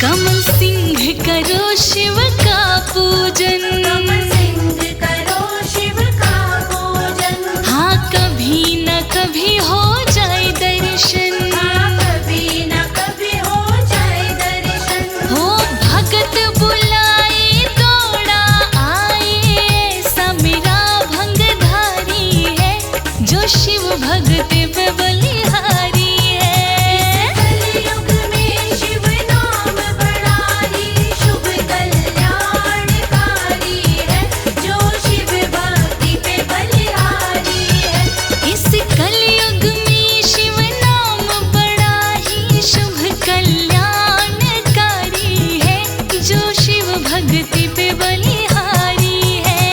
कमल सिंह करो शिव का पूजन। कमल सिंह करो शिव का पूजन। हाँ कभी न कभी हो जाए दर्शन। हाँ कभी न कभी हो जाए दर्शन। हो भगत बुलाए दौड़ा आए, ऐसा मेरा भंगधारी है। जो शिव भक्ति पे बलिहारी है। कलयुग में शिव नाम बड़ा ही शुभ कल्याणकारी है। जो शिव भक्ति पे बलिहारी है। इस कलयुग में शिव नाम बड़ा ही शुभ कल्याणकारी है। जो शिव भक्ति पे बलिहारी है।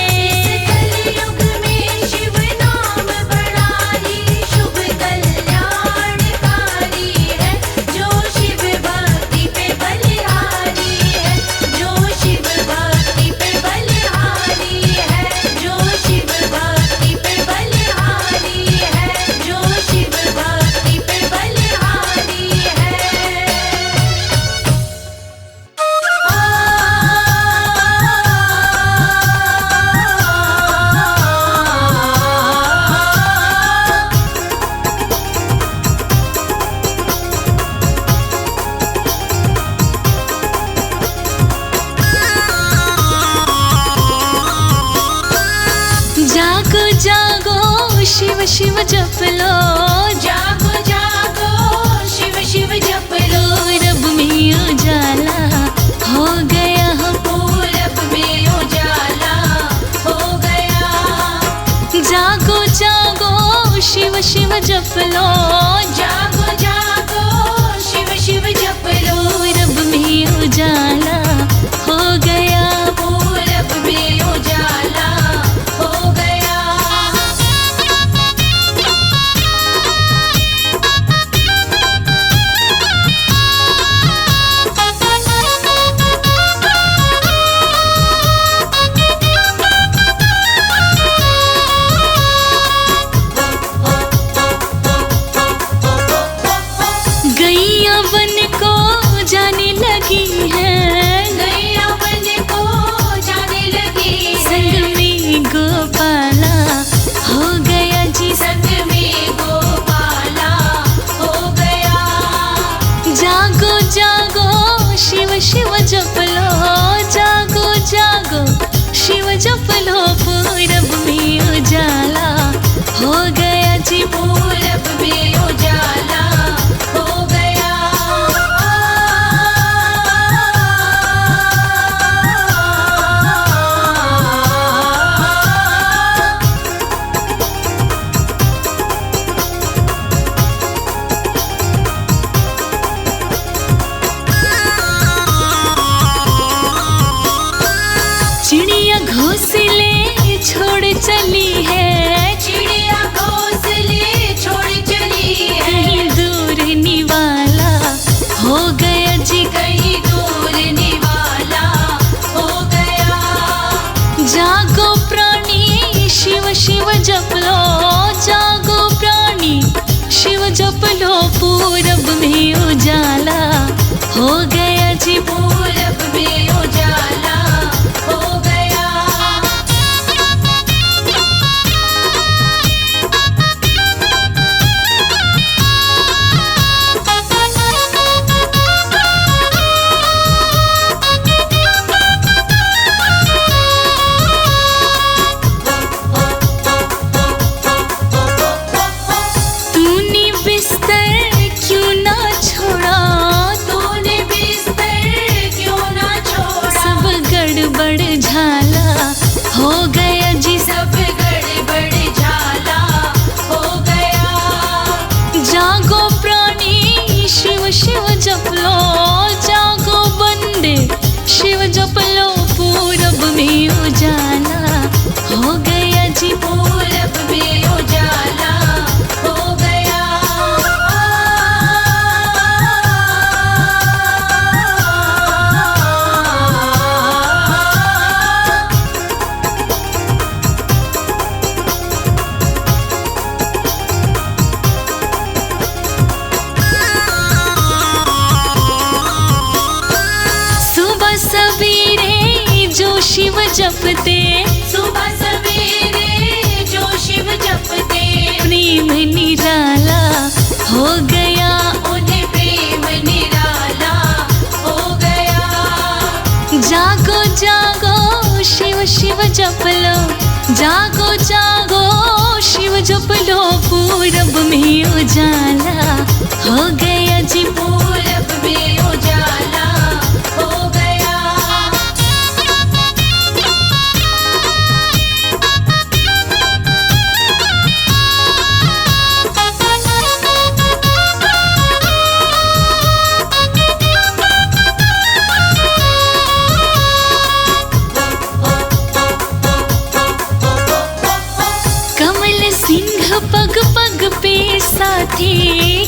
कलयुग में शिव नाम बड़ा ही शुभ कल्याणकारी है। जो शिव भक्ति पे बलिहारी है, जो शिव भक्ति पे बलिहारी है। जो शिव भक्ति पे बलिहारी है, जो शिव भक्ति पे बलिहारी है। जागो जागो शिव शिव जप लो। जागो जागो शिव शिव जप लो। रब में उजाला हो गया हो। पूरब में उजाला हो शिव जप लो, जागो जागो शिव शिव जप लो। पूरब में उजाला हो गया, पूरब में उजाला हो गया। गैया वन को जाने लगी है, गैया वन को जाने लगी है। संग में गोपाला हो गया जी, संग में गोपाला हो गया। जागो जागो शिव शिव जप लो, जागो जागो शिव जप लो। पूरब में उजाला हो गया जी, पूरब में उजाला हो गया। चिड़िया घोंसले छोड़ चली है, चिड़िया घोंसले छोड़ चली है। कहीं दूर निवाला हो गया जी, कहीं दूर निवाला हो गया। जागो प्राणी शिव शिव जप लो, जागो प्राणी शिव जप लो। पूरब में उजाला हो गया जी, पूरब में उजाला हो गया। तूने बिस्तर क्यों ना छोड़ा, तूने बिस्तर क्यों ना छोड़ा। सब गड़बड़ झाला हो गया जी, सब गड़बड़ झाला हो गया। जागो प्राणी शिव शिव जप लो, जागो बंदे शिव जप लो। पूरब में उजाला हो गया जी, पूरब में उजाला हो गया। सुबह सवेरे जो शिव जपते, सुबह सवेरे जो शिव जपते। प्रेम निराला हो गया, उन्हें प्रेम निराला हो गया। जागो जागो शिव शिव जप लो, जागो जागो शिव जप लो। पूरब में उजाला हो गया जी, पूरब में उजाला हो गया। कमल सिंह पग पग पे साथी,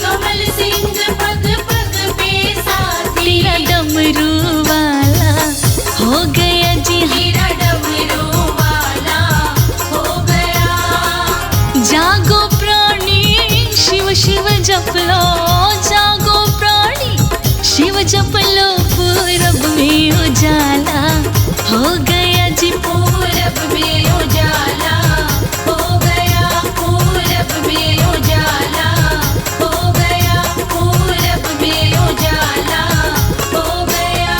कमल सिंह पग पग पे साथी। तेरा डमरू वाला हो गया जी, तेरा डमरू वाला हो गया। जागो प्राणी शिव शिव जप लो, जागो प्राणी शिव जप लो। पूरब में उजाला हो गया जी, पूरब में उजाला हो गया। पूरब में उजाला हो गया। पूरब में उजाला हो गया।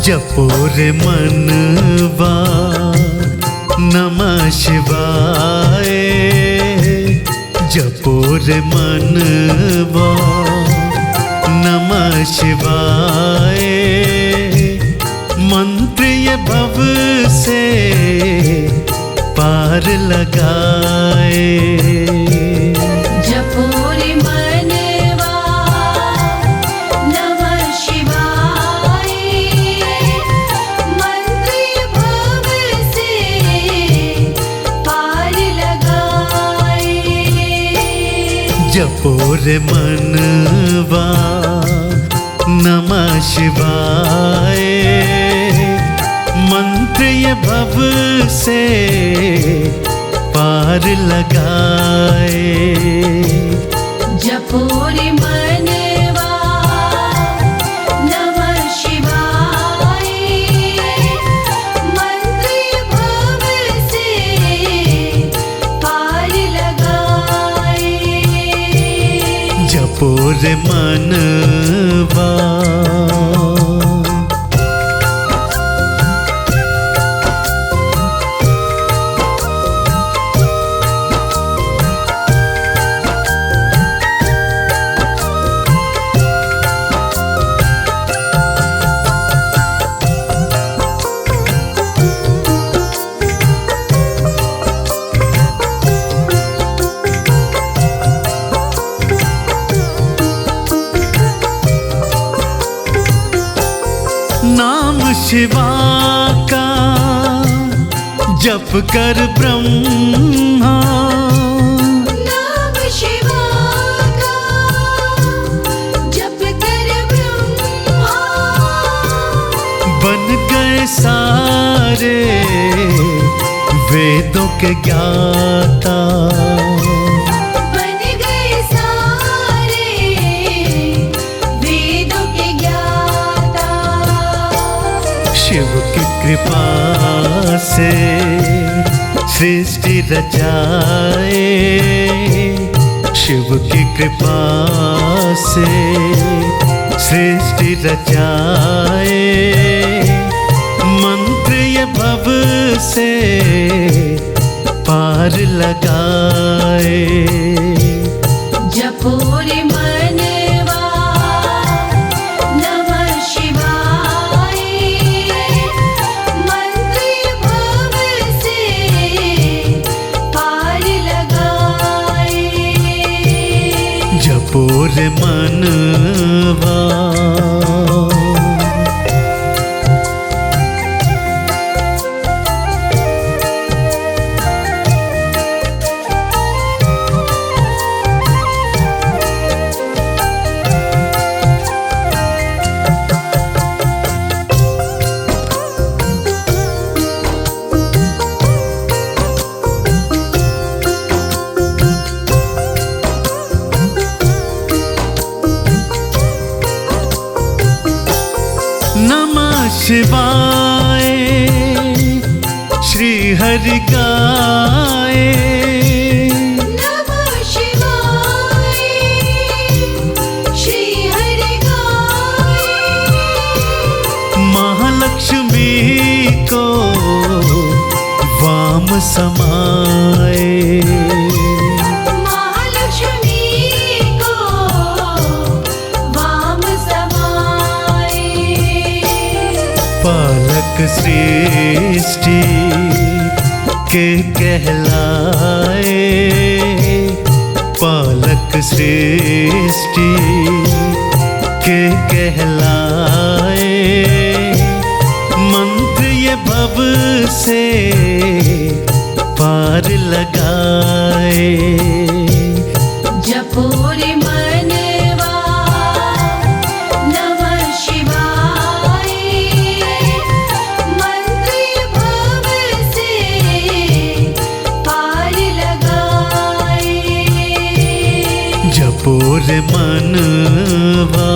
जपो रे मनवा नमः शिवाय, जपो रे मनवा नमः शिवाय। मंत्र ये भव से पार लगाए। जपो रे मनवा नमः शिवाय, मंत्र भव से पार लगाए। जपो रे मनवा नमः शिवाय, मंत्र ये भव से पार लगाए। जपो रे मनवा नमः शिवाय, मंत्र भव से पार लगाए। जपो रे मनवा। नाम शिवा का जप कर ब्रह्मा, नाम शिवा का जप कर ब्रह्मा, बन गए सारे वेदों के ज्ञाता। बन गए सारे वेदों के ज्ञाता। शिव की कृपा से सृष्टि रचाए, शिव की कृपा से सृष्टि रचाए। मंत्र ये भव से पार लगाए। जपो रे मनवा नमः शिवाय, मंत्र भव से पार लगाए। जपो रे मनवा। नमः शिवाय श्री हरि गाए। नमः शिवाय श्री हरि गाए। महालक्ष्मी को वाम समाए, महालक्ष्मी को वाम समाए। पालक सृष्टि के कहलाए, पालक सृष्टि के कहलाए। मंत्र ये भव से पार लगाए। जपो रे मनवा नमः शिवाय, मंत्र भव से पार लगाए। जपो रे मनवा।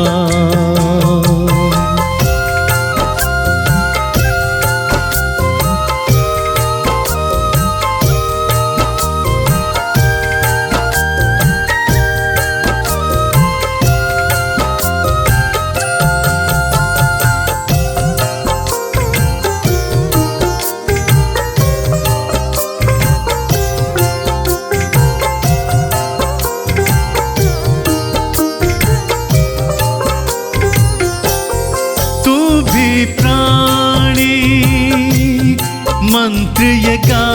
मंत्र ये गा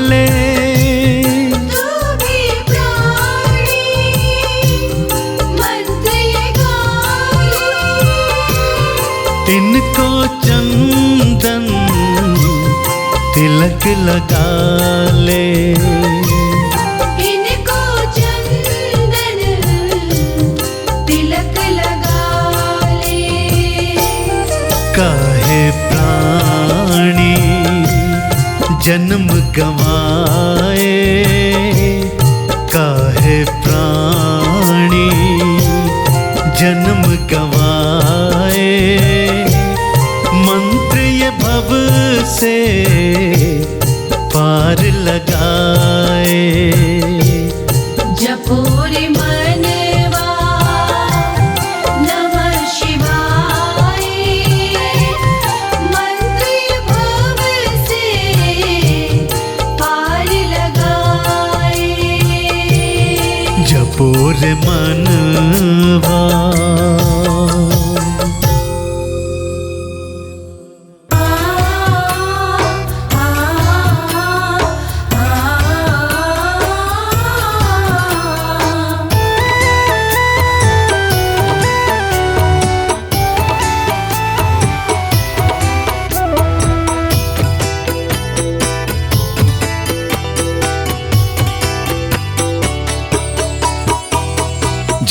ले, तू भी प्राणी मंत्र ये गा ले। इनको चंदन तिलक लगा ले, इनको चंदन तिलक लगा ले। काहे प्राणी जन्म गवाए, काहे प्राणी जन्म गवाए, मंत्र ये भव से पार लगाए। जपो रे मनवा नमः शिवाय, मंत्र भव से पार लगाए। जपो रे मनवा।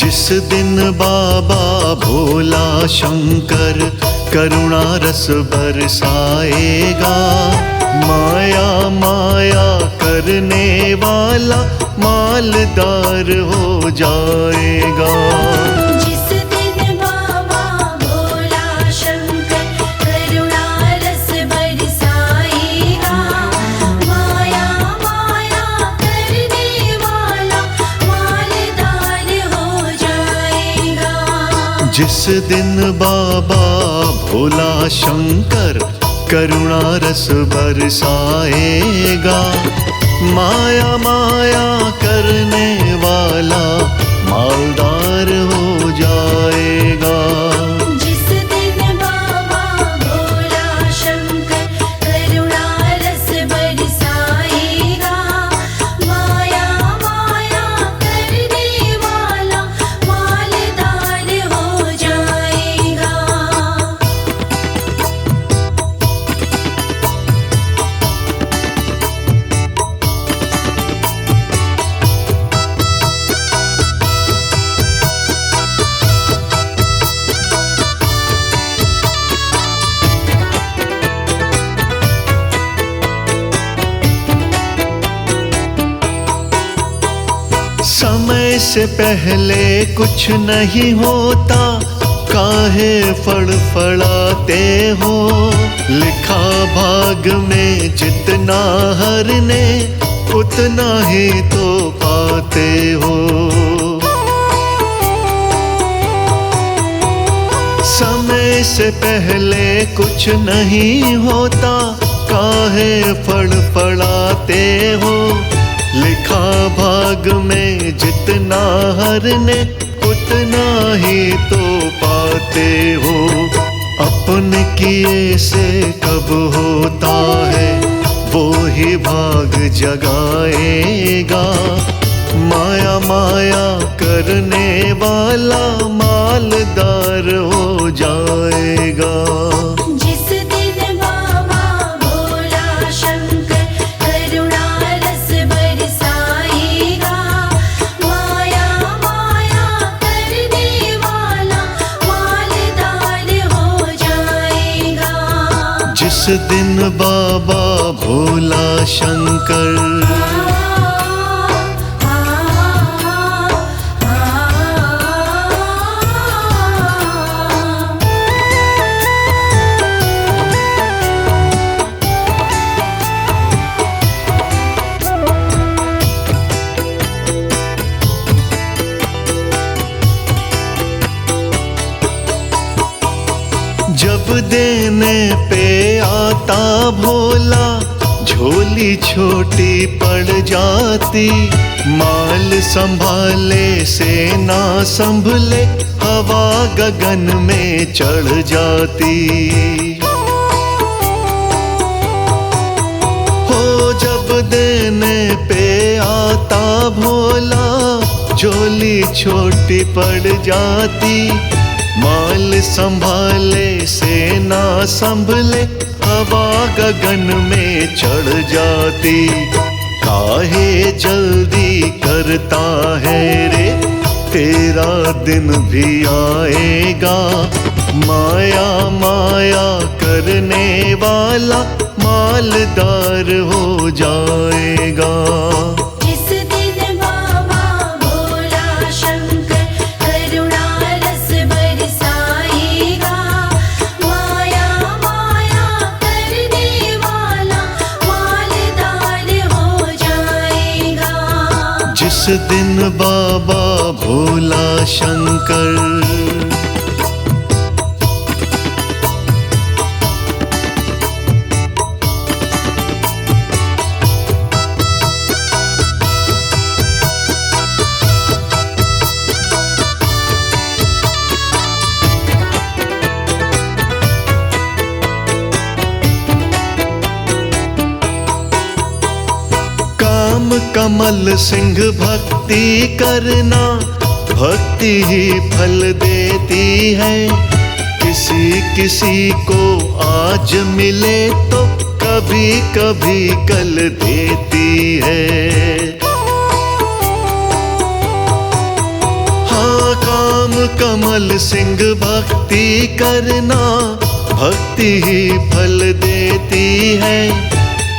जिस दिन बाबा भोला शंकर करुणा रस बरसाएगा, माया माया करने वाला मालदार हो जाएगा। जिस दिन बाबा भोला शंकर करुणा रस बरसाएगा, माया माया करने वाला मालदार हो जाएगा। जिस दिन बाबा भोला शंकर करुणा रस बरसाएगा, माया माया करने वाला मालदार हो जाएगा। जिस दिन बाबा भोला शंकर करुणा रस बरसाएगा, माया माया करने वाला मालदार हो जाएगा। समय से पहले कुछ नहीं होता, काहे फड़फड़ाते हो। लिखा भाग में जितना हरने, उतना ही तो पाते हो। समय से पहले कुछ नहीं होता, काहे फड़फड़ाते हो। लिखा भाग में जितना हरने, उतना ही तो पाते हो। अपने किए से कब होता है, वो ही भाग जगाएगा। माया माया करने वाला मालदार हो जाएगा। जिस दिन बाबा भोला शंकर करुणा रस बरसाएगा, माया माया करने वाला मालदार हो जाएगा। जिस दिन बाबा भोला शंकर जब देने पे आता भोला, झोली छोटी पड़ जाती। माल संभाले से ना संभले, हवा गगन में चढ़ जाती। देने पे आता भोला, झोली छोटी पड़ जाती। माल संभाले से ना संभले, हवा गगन में चढ़ जाती। काहे जल्दी करता है रे, तेरा दिन भी आएगा। माया माया करने वाला मालदार हो जाएगा। जिस दिन बाबा भोला शंकर करुणा रस बरसाएगा, माया माया करने वाला मालदार हो जाएगा। जिस दिन बाबा भोला शंकर कमल सिंह भक्ति करना, भक्ति ही फल देती है। किसी किसी को आज मिले तो कभी कभी कल देती है। हाँ, काम कमल सिंह भक्ति करना, भक्ति ही फल देती है।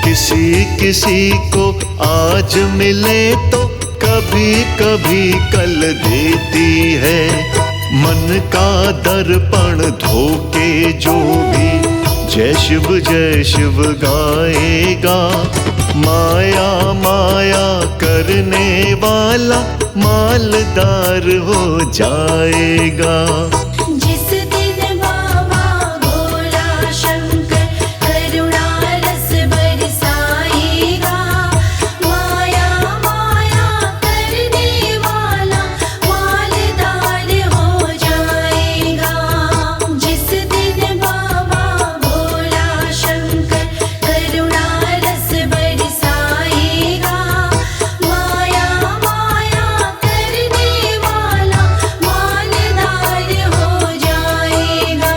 किसी किसी को आज मिले तो कभी कभी कल देती है। मन का दर्पण धोके जो भी जय शिव गाएगा, माया माया करने वाला मालदार हो जाएगा। जिस दिन बाबा भोला शंकर करुणा रस बरसाएगा, माया माया करने वाला मालदार हो जाएगा। जिस दिन बाबा भोला शंकर करुणा रस बरसाएगा, माया माया करने वाला मालदार हो जाएगा।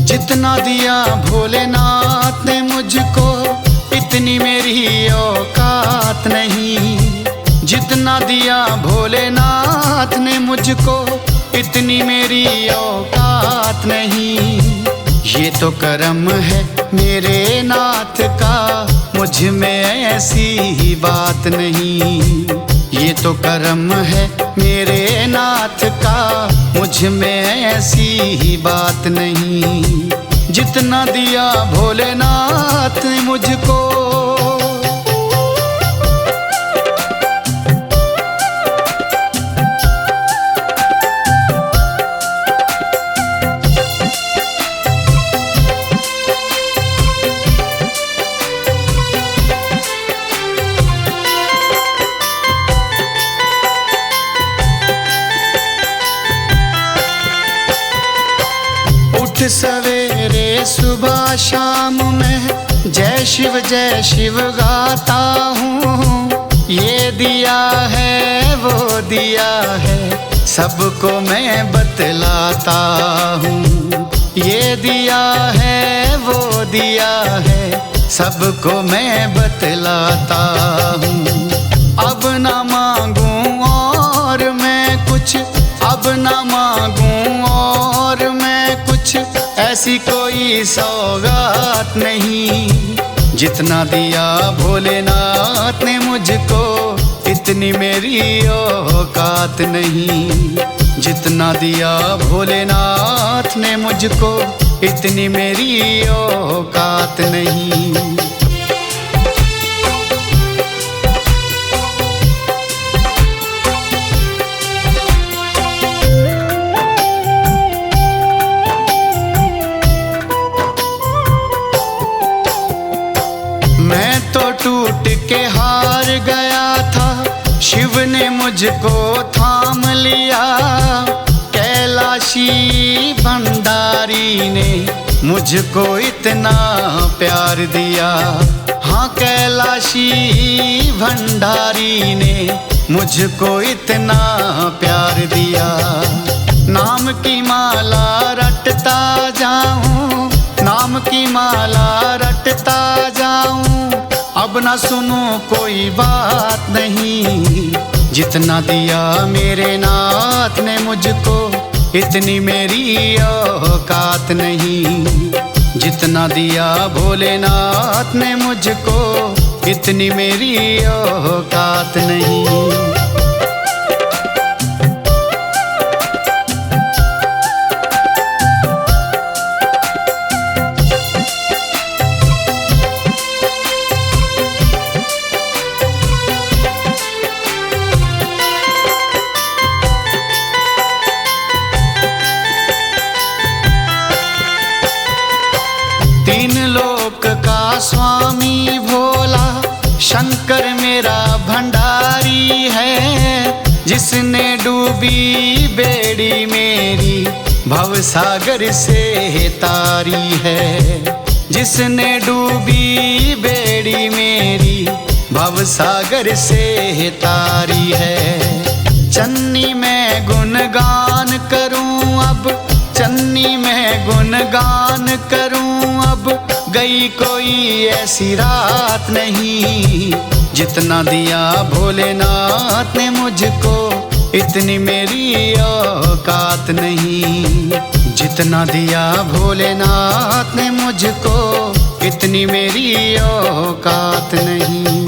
जितना दिया भोलेनाथ ने मुझको, इतनी मेरी औकात नहीं। जितना दिया भोलेनाथ ने मुझको, इतनी मेरी औकात नहीं। ये तो करम है मेरे नाथ का, मुझ में ऐसी ही बात नहीं। ये तो करम है मेरे नाथ का, मुझ में ऐसी ही बात नहीं। जितना दिया भोलेनाथ ने मुझको, सवेरे सुबह शाम में जय शिव गाता हूँ। ये दिया है वो दिया है, सबको मैं बतलाता हूँ। ये दिया है वो दिया है, सबको मैं बतलाता हूँ। अब ना मांगूं और मैं कुछ, अब ना मांगूं और मैं कुछ, ऐसी कोई सौगात नहीं। जितना दिया भोलेनाथ ने मुझको, इतनी मेरी औकात नहीं। जितना दिया भोलेनाथ ने मुझको, इतनी मेरी औकात नहीं। मुझको थाम लिया, कैलाशी भंडारी ने मुझको इतना प्यार दिया। हाँ, कैलाशी भंडारी ने मुझको इतना प्यार दिया। नाम की माला रटता जाऊं, नाम की माला रटता जाऊं, अब ना सुनो कोई बात नहीं। जितना दिया मेरे नाथ ने मुझको, इतनी मेरी औकात नहीं। जितना दिया भोलेनाथ ने मुझको, इतनी मेरी औकात नहीं। तीन लोक का स्वामी भोला शंकर मेरा भंडारी है, जिसने डूबी बेड़ी मेरी भवसागर से तारी है। जिसने डूबी बेड़ी मेरी भवसागर से तारी है। चन्नी में गुणगान करूं अब, चन्नी में गुणगान करूं अब, गई कोई ऐसी रात नहीं। जितना दिया भोलेनाथ ने मुझको, इतनी मेरी औकात नहीं। जितना दिया भोलेनाथ ने मुझको, इतनी मेरी औकात नहीं।